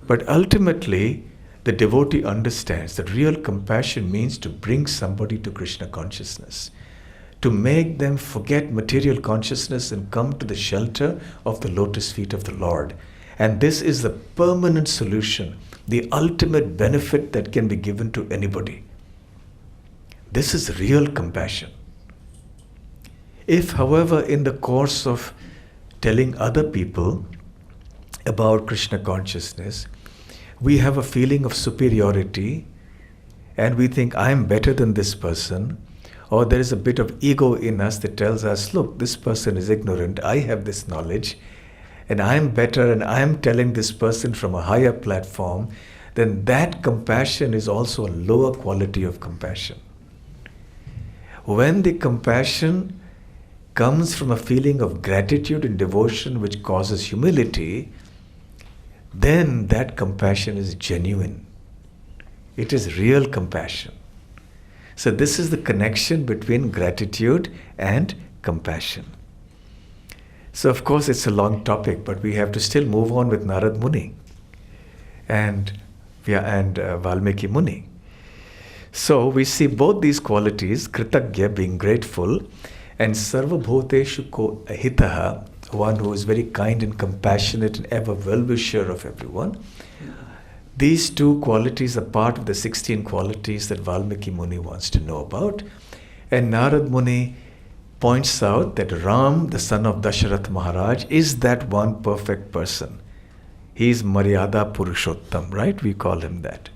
S1: But ultimately, the devotee understands that real compassion means to bring somebody to Krishna consciousness, to make them forget material consciousness and come to the shelter of the lotus feet of the Lord. And this is the permanent solution, the ultimate benefit that can be given to anybody. This is real compassion. If, however, in the course of telling other people about Krishna consciousness, we have a feeling of superiority and we think, I'm better than this person, or there is a bit of ego in us that tells us, look, this person is ignorant, I have this knowledge, and I'm better, and I'm telling this person from a higher platform, then that compassion is also a lower quality of compassion. When the compassion comes from a feeling of gratitude and devotion which causes humility, then that compassion is genuine. It is real compassion. So this is the connection between gratitude and compassion. So of course it's a long topic, but we have to still move on with Narad Muni and Valmiki Muni. So we see both these qualities, Kritagya, being grateful, and Sarvabhuteshu ko ahitaha, one who is very kind and compassionate and ever well-wisher of everyone. These two qualities are part of the 16 qualities that Valmiki Muni wants to know about. And Narad Muni points out that Ram, the son of Dasharath Maharaj, is that one perfect person. He is Maryada Purushottam, right? We call him that.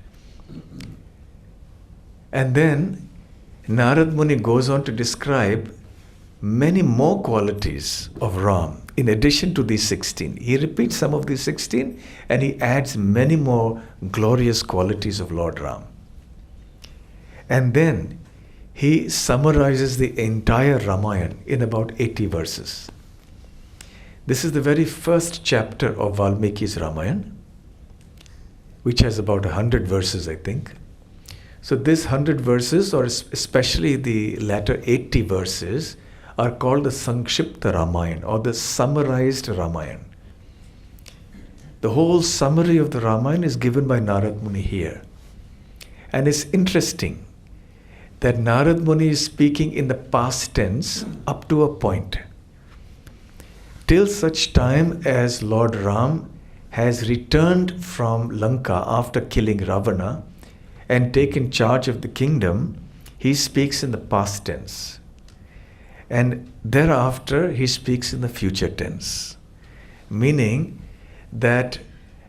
S1: And then Narad Muni goes on to describe many more qualities of Ram in addition to these 16. He repeats some of these 16 and he adds many more glorious qualities of Lord Ram. And then he summarizes the entire Ramayana in about 80 verses. This is the very first chapter of Valmiki's Ramayana. which has about 100 verses, I think. So this 100 verses, or especially the latter 80 verses, are called the Sankshipta Ramayana, or the summarized Ramayana. The whole summary of the Ramayana is given by Narad Muni here. And it's interesting that Narad Muni is speaking in the past tense up to a point. Till such time as Lord Ram has returned from Lanka after killing Ravana and taken charge of the kingdom, he speaks in the past tense. And thereafter he speaks in the future tense. Meaning that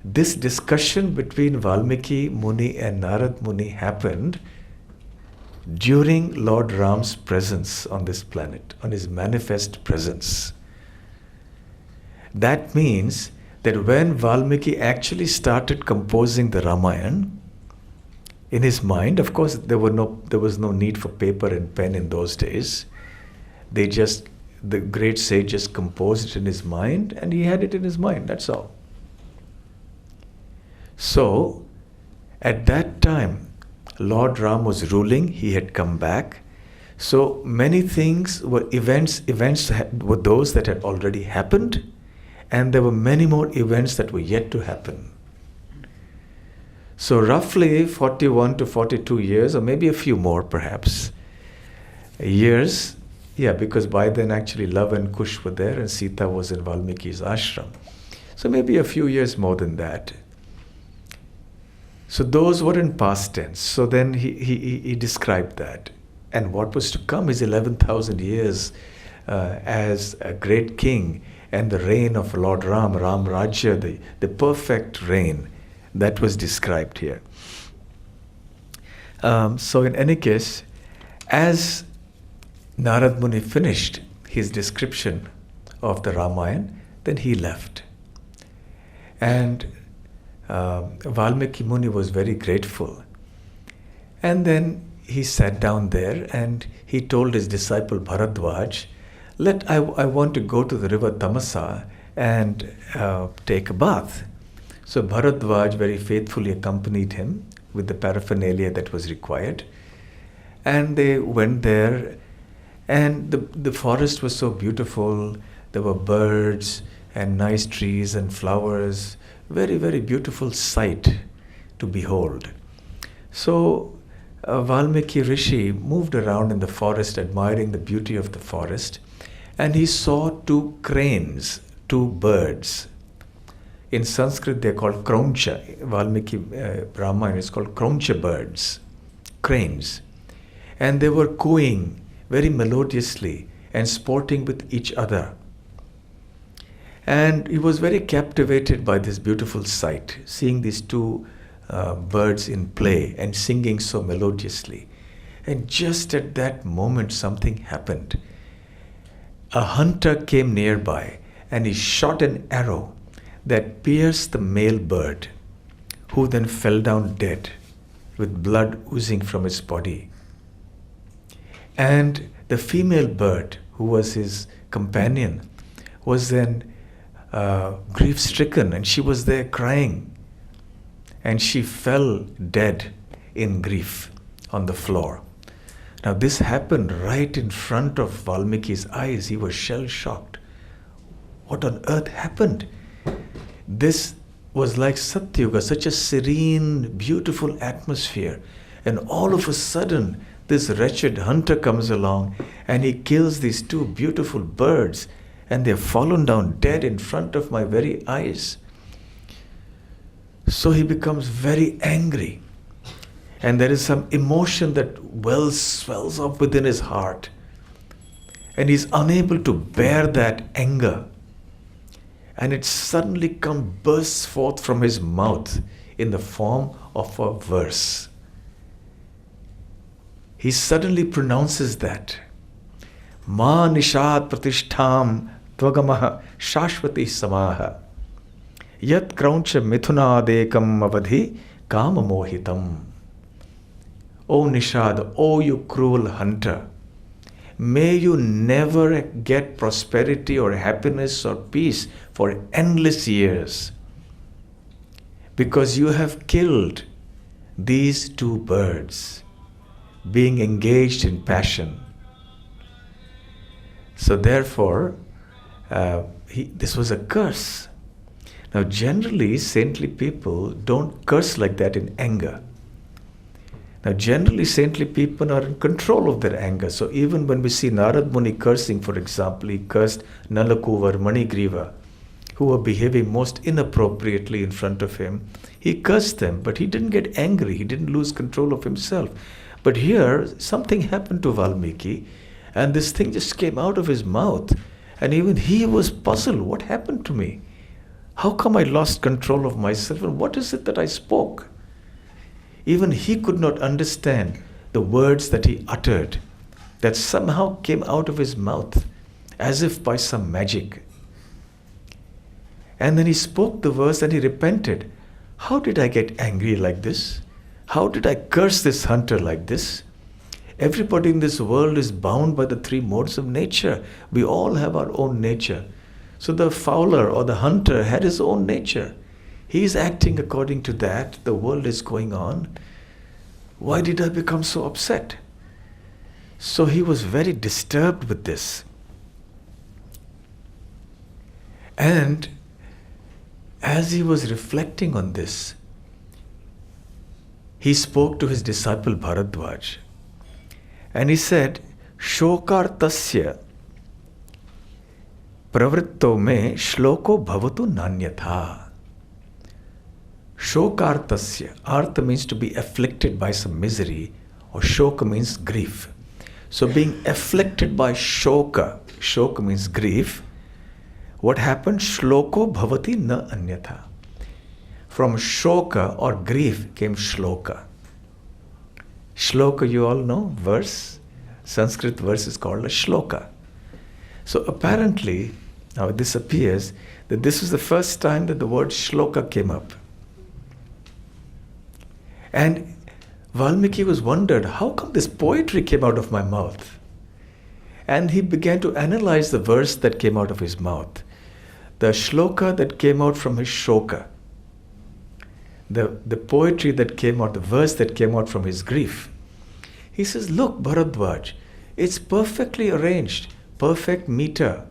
S1: this discussion between Valmiki Muni and Narad Muni happened during Lord Ram's presence on this planet, on his manifest presence. That means that when Valmiki actually started composing the Ramayana, in his mind, of course there was no need for paper and pen in those days. The great sage just composed it in his mind, and he had it in his mind, that's all. So, at that time, Lord Ram was ruling, he had come back. So many things were events were those that had already happened, and there were many more events that were yet to happen. So roughly 41 to 42 years, or maybe a few more perhaps, years, because by then actually Lava and Kush were there and Sita was in Valmiki's ashram. So maybe a few years more than that. So those were in past tense. So then he described that. And what was to come is 11,000 years as a great king, and the reign of Lord Ram Rajya, the perfect reign that was described here. So in any case, as Narad Muni finished his description of the Ramayana, then he left. And Valmiki Muni was very grateful. And then he sat down there and he told his disciple Bharadwaj, I want to go to the river Tamasa and take a bath. So Bharadwaj very faithfully accompanied him with the paraphernalia that was required. And they went there, and the forest was so beautiful. There were birds and nice trees and flowers. Very, very beautiful sight to behold. So Valmiki Rishi moved around in the forest admiring the beauty of the forest, and he saw two cranes, two birds. In Sanskrit they are called krauncha. Valmiki Ramayana is called krauncha birds, cranes. And they were cooing very melodiously and sporting with each other. And he was very captivated by this beautiful sight, seeing these two birds in play and singing so melodiously. And just at that moment something happened. A hunter came nearby and he shot an arrow that pierced the male bird, who then fell down dead with blood oozing from his body. And the female bird, who was his companion, was then grief-stricken, and she was there crying, and she fell dead in grief on the floor. Now this happened right in front of Valmiki's eyes. He was shell-shocked. What on earth happened? This was like Satyuga, such a serene, beautiful atmosphere, and all of a sudden this wretched hunter comes along and he kills these two beautiful birds, and they've fallen down dead in front of my very eyes. So he becomes very angry, and there is some emotion that swells up within his heart, and he's unable to bear that anger, and it suddenly bursts forth from his mouth in the form of a verse. He suddenly pronounces that Ma nishad pratishtham tvagamaha shashvati samaha yat krauncha mithunadekam avadhi kama mohitam. O Nishad, O you cruel hunter, may you never get prosperity or happiness or peace for endless years. because you have killed these two birds, being engaged in passion. So therefore, this was a curse. Now generally, saintly people don't curse like that in anger. Now generally, saintly people are in control of their anger. So even when we see Narad Muni cursing, for example, he cursed Nalakuvar, Manigriva, who were behaving most inappropriately in front of him. He cursed them, but he didn't get angry. He didn't lose control of himself. But here, something happened to Valmiki, and this thing just came out of his mouth. And even he was puzzled. What happened to me? How come I lost control of myself? And what is it that I spoke? Even he could not understand the words that he uttered, that somehow came out of his mouth, as if by some magic. And then he spoke the verse and he repented. How did I get angry like this? How did I curse this hunter like this? Everybody in this world is bound by the three modes of nature. We all have our own nature. So the fowler or the hunter had his own nature. He is acting according to that. The world is going on. Why did I become so upset? So he was very disturbed with this. And as he was reflecting on this, he spoke to his disciple Bharadwaj. And he said, Shokartasya pravritto me shloko bhavatu nanyatha. Shokartasya. Artha means to be afflicted by some misery, or shoka means grief. So being afflicted by shoka, shoka means grief, what happened? Shloko bhavati na anyatha. From shoka or grief came shloka. Shloka, you all know, verse. Sanskrit verse is called a shloka. So apparently, now this appears that this is the first time that the word shloka came up. And Valmiki was wondered, how come this poetry came out of my mouth? And he began to analyze the verse that came out of his mouth. The shloka that came out from his shoka. The poetry that came out, the verse that came out from his grief. He says, look, Bharadwaj, it's perfectly arranged, perfect meter,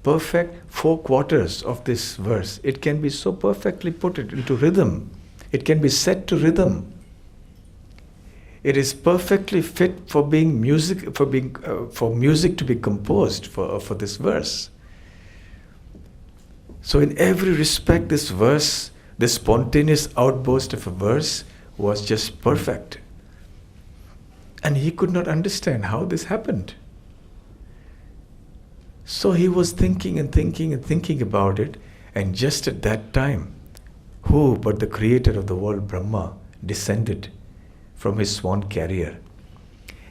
S1: perfect 4 quarters of this verse. It can be so perfectly put into rhythm. It can be set to rhythm. It is perfectly fit for being music, for music to be composed for this verse. So in every respect, this verse, this spontaneous outburst of a verse was just perfect. And he could not understand how this happened. So he was thinking and thinking and thinking about it, and just at that time, who but the creator of the world, Brahma, descended from his swan carrier.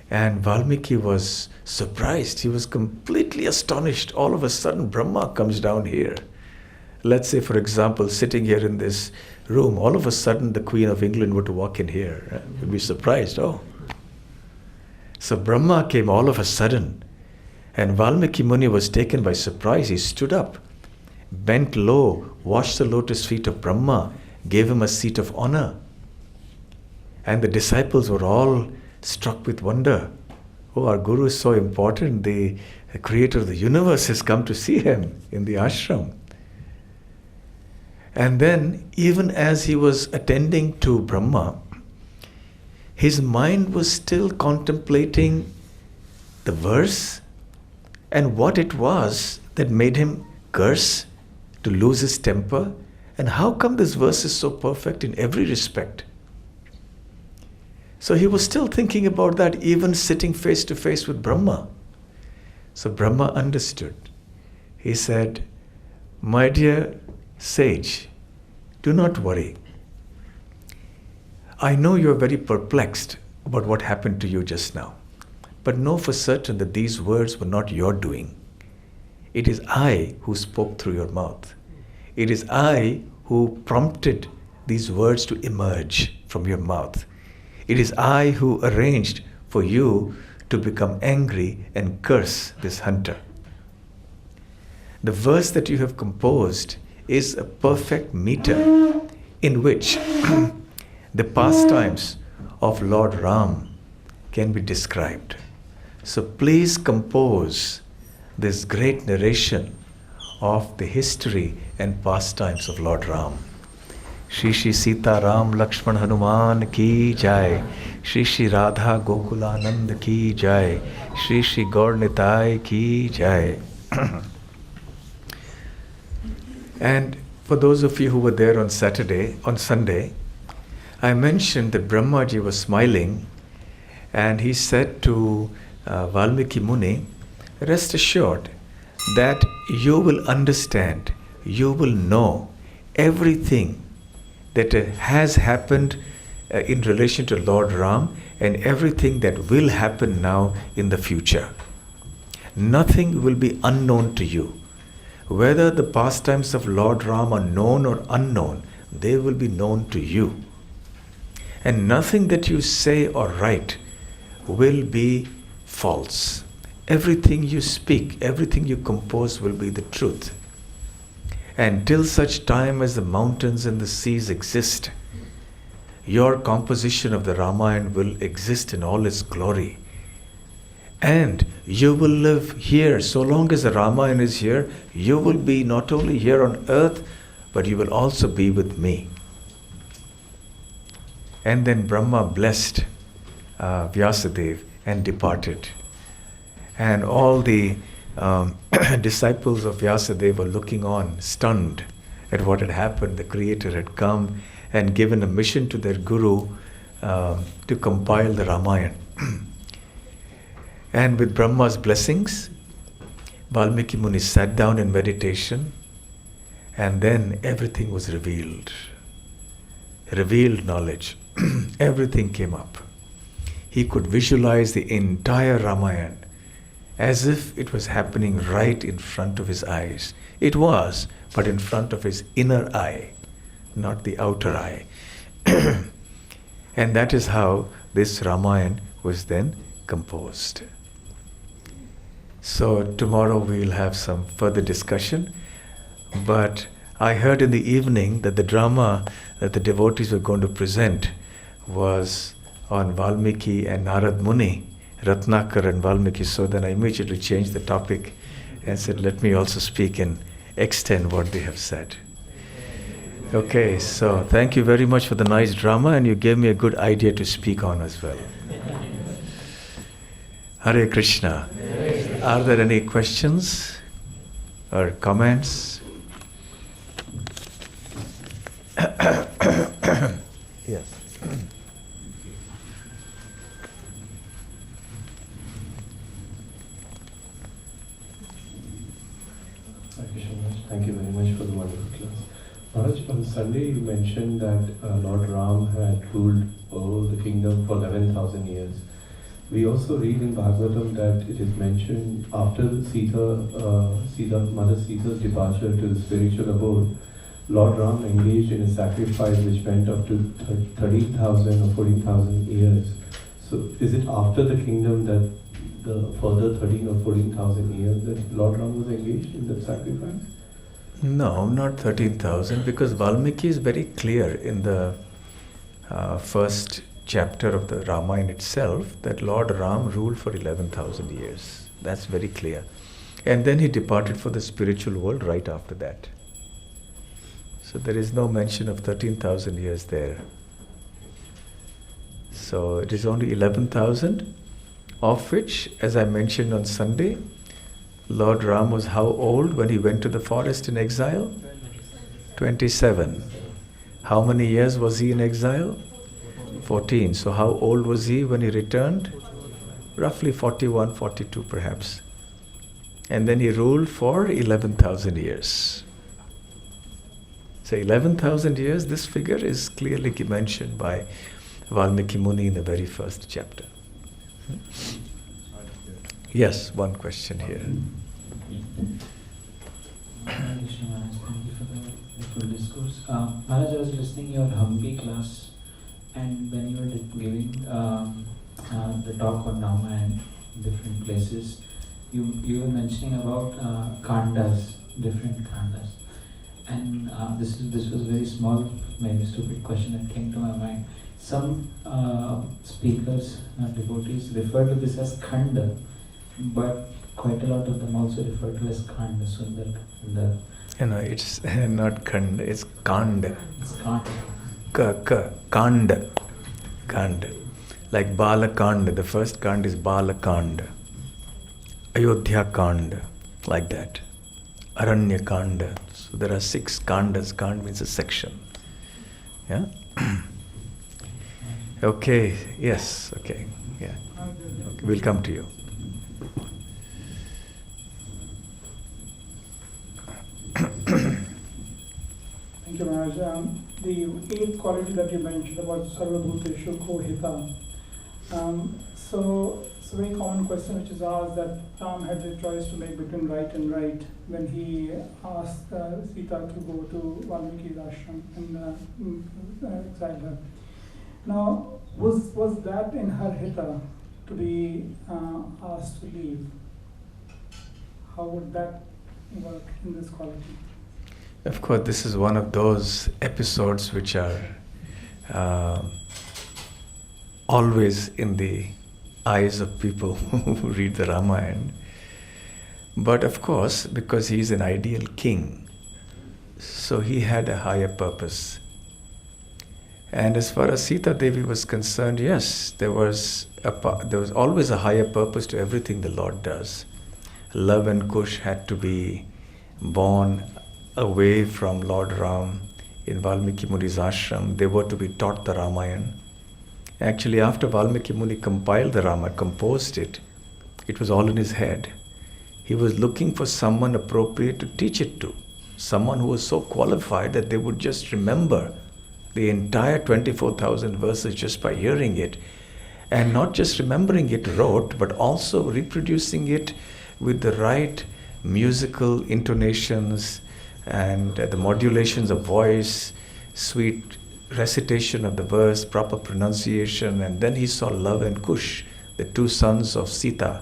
S1: And Valmiki was surprised. He was completely astonished. All of a sudden, Brahma comes down here. Let's say, for example, sitting here in this room, all of a sudden the Queen of England were to walk in here. We'd be surprised. Oh. So Brahma came all of a sudden. And Valmiki Muni was taken by surprise. He stood up, bent low, washed the lotus feet of Brahma, gave him a seat of honor. And the disciples were all struck with wonder. Oh, our Guru is so important. The creator of the universe has come to see him in the ashram. And then, even as he was attending to Brahma, his mind was still contemplating the verse and what it was that made him curse, to lose his temper, and how come this verse is so perfect in every respect. So he was still thinking about that, even sitting face to face with Brahma. So Brahma understood. He said, my dear sage, do not worry. I know you are very perplexed about what happened to you just now. But know for certain that these words were not your doing. It is I who spoke through your mouth. It is I who prompted these words to emerge from your mouth. It is I who arranged for you to become angry and curse this hunter. The verse that you have composed is a perfect meter. in which the pastimes of Lord Ram can be described. So please compose this great narration of the history and pastimes of Lord Ram. Shri Shri Sita Ram Lakshman Hanuman ki jai. Shri Shri Radha Gokulanand ki jai. Shri Shri Gaur Nitai ki jai. And for those of you who were there on Sunday, I mentioned that Brahmaji was smiling and he said to Valmiki Muni, rest assured that you will understand, you will know everything that has happened in relation to Lord Ram and everything that will happen now in the future. Nothing will be unknown to you. Whether the pastimes of Lord Ram are known or unknown, they will be known to you. And nothing that you say or write will be false. Everything you speak, everything you compose will be the truth. And till such time as the mountains and the seas exist, your composition of the Ramayana will exist in all its glory. And you will live here. So long as the Ramayana is here, you will be not only here on earth, but you will also be with me. And then Brahma blessed Vyasadeva and departed. And all the disciples of Vyasadeva were looking on, stunned at what had happened. The Creator had come and given a mission to their Guru to compile the Ramayana. And with Brahma's blessings, Valmiki Muni sat down in meditation, and then everything was revealed. Revealed knowledge. Everything came up. He could visualize the entire Ramayana as if it was happening right in front of his eyes. It was, but in front of his inner eye, not the outer eye. And that is how this Ramayana was then composed. So tomorrow we will have some further discussion. But I heard in the evening that the drama that the devotees were going to present was on Valmiki and Narad Muni, Ratnakar and Valmiki. So then I immediately changed the topic and said, let me also speak and extend what they have said. Okay, so thank you very much for the nice drama, and you gave me a good idea to speak on as well. Hare Krishna. Are there any questions or comments? Yes.
S3: Thank you very much for the wonderful class. Maharaj, on Sunday you mentioned that Lord Ram had ruled all the kingdom for 11,000 years. We also read in Bhagavatam that it is mentioned after Mother Sita's departure to the spiritual abode, Lord Ram engaged in a sacrifice which went up to 13,000 or 14,000 years. So is it after the kingdom that the further 13 or 14,000 years that Lord Ram was engaged in that sacrifice?
S1: No, not 13,000, because Valmiki is very clear in the first chapter of the Ramayana itself that Lord Ram ruled for 11,000 years. That's very clear. And then he departed for the spiritual world right after that. So there is no mention of 13,000 years there. So it is only 11,000, of which, as I mentioned on Sunday, Lord Ram was how old when he went to the forest in exile? 27. How many years was he in exile? 14. So how old was he when he returned? Roughly 41, 42 perhaps. And then he ruled for 11,000 years. So 11,000 years, this figure is clearly mentioned by Valmiki Muni in the very first chapter. Yes, one question here.
S4: Thank you for the beautiful discourse. Maharaj, I was listening to your Hampi class, and when you were giving the talk on Nama and different places, you were mentioning about khandas, different khandas. And this was a very small, maybe stupid question that came to my mind. Some speakers, devotees, refer to this as khanda, but quite a lot of them also refer to as kanda, sundar kanda.
S1: It's not khand, it's kanda.
S4: It's kanda.
S1: Kanda. Kanda. Like Balakanda, the first kanda is Balakanda. Ayodhya Kanda, like that. Aranya Kanda. So there are 6 kandas. Kanda means a section. Yeah? Okay, yes, okay. Yeah. Okay, we'll come to you.
S5: Thank you, Maharaj. The 8th quality that you mentioned about Sarvabhuteshu Kohita. So it's a very common question which is asked that Ram had the choice to make between right and right when he asked Sita to go to Valmiki's ashram and exile her. Now, was that in her hita to be asked to leave? How would that work in this quality?
S1: Of course, this is one of those episodes which are always in the eyes of people who read the Ramayana. But of course, because he is an ideal king, so he had a higher purpose. And as far as Sita Devi was concerned, yes, there was always a higher purpose to everything the Lord does. Love and Kush had to be born away from Lord Ram in Valmiki Muni's ashram. They were to be taught the Ramayana. Actually, after Valmiki Muni compiled the Ramayana, composed it, it was all in his head. He was looking for someone appropriate to teach it to. Someone who was so qualified that they would just remember the entire 24,000 verses just by hearing it. And not just remembering it rote, but also reproducing it with the right musical intonations and the modulations of voice, sweet recitation of the verse, proper pronunciation. And then he saw Love and Kush, the 2 sons of Sita.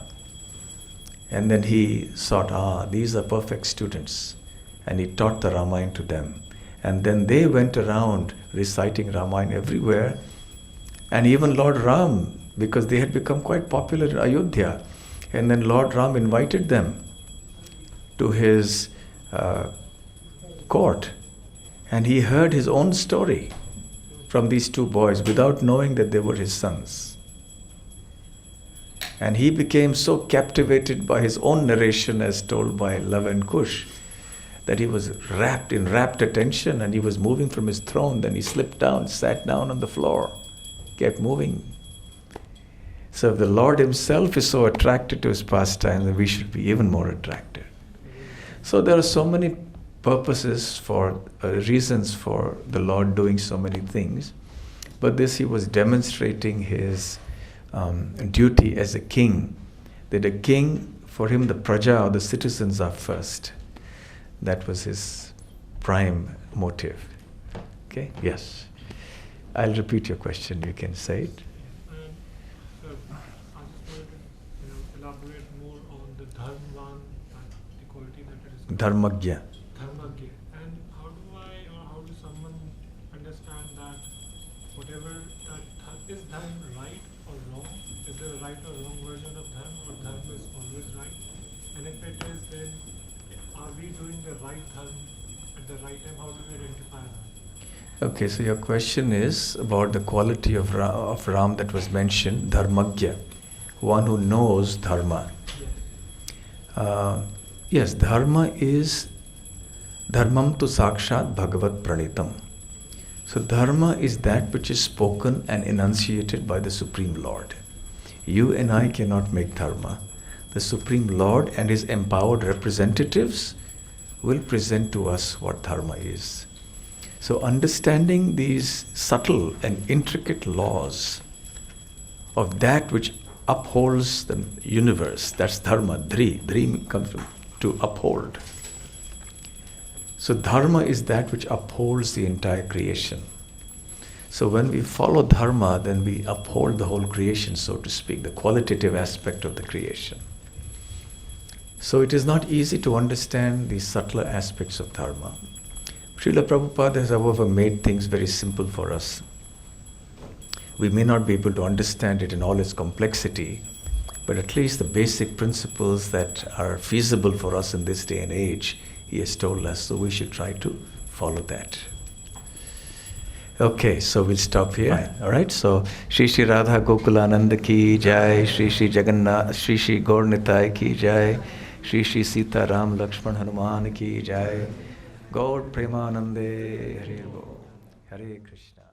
S1: And then he thought, these are perfect students. And he taught the Ramayana to them. And then they went around reciting Ramayana everywhere. And even Lord Ram, because they had become quite popular in Ayodhya. And then Lord Ram invited them to his court. And he heard his own story from these 2 boys without knowing that they were his sons. And he became so captivated by his own narration as told by Love and Kush that he was in rapt attention, and he was moving from his throne. Then he slipped down, sat down on the floor, kept moving. So if the Lord himself is so attracted to his pastime, then we should be even more attracted. So there are so many purposes for reasons for the Lord doing so many things. But this, he was demonstrating his duty as a king. That a king, for him the praja or the citizens are first. That was his prime motive. Okay? Yes. I'll repeat your question. You can say it.
S6: I just wanted to elaborate more on the dharmavan, the quality that it is.
S1: Dharmagya.
S6: Dharmagya. And how does someone understand that whatever is dharma right or wrong? Is there a right or wrong version of dharma, or dharma is always right? And if it is, then are we doing the right dharma at the right time? How do we identify that?
S1: Okay, so your question is about the quality of Ram that was mentioned, Dharmagya, one who knows Dharma. Yes, Dharma is Dharmam tu Sakshat Bhagavat Pranitam. So Dharma is that which is spoken and enunciated by the Supreme Lord. You and I cannot make Dharma. The Supreme Lord and his empowered representatives will present to us what Dharma is. So understanding these subtle and intricate laws of that which upholds the universe, that's Dharma. Dhri comes from to uphold. So Dharma is that which upholds the entire creation. So when we follow Dharma, then we uphold the whole creation, so to speak, the qualitative aspect of the creation. So it is not easy to understand the subtler aspects of Dharma. Srila Prabhupada has, however, made things very simple for us. We may not be able to understand it in all its complexity, but at least the basic principles that are feasible for us in this day and age, he has told us, so we should try to follow that. Okay, so we'll stop here. Fine. All right, so Shri Shri Radha Gokulananda ki jai, Shri Shri Jagannath, Shri Shri Gaur Nitai ki jai, Shri Shri Sita Ram Lakshman Hanuman ki jai, Gaur Premanande Hare Bo, Hare Krishna.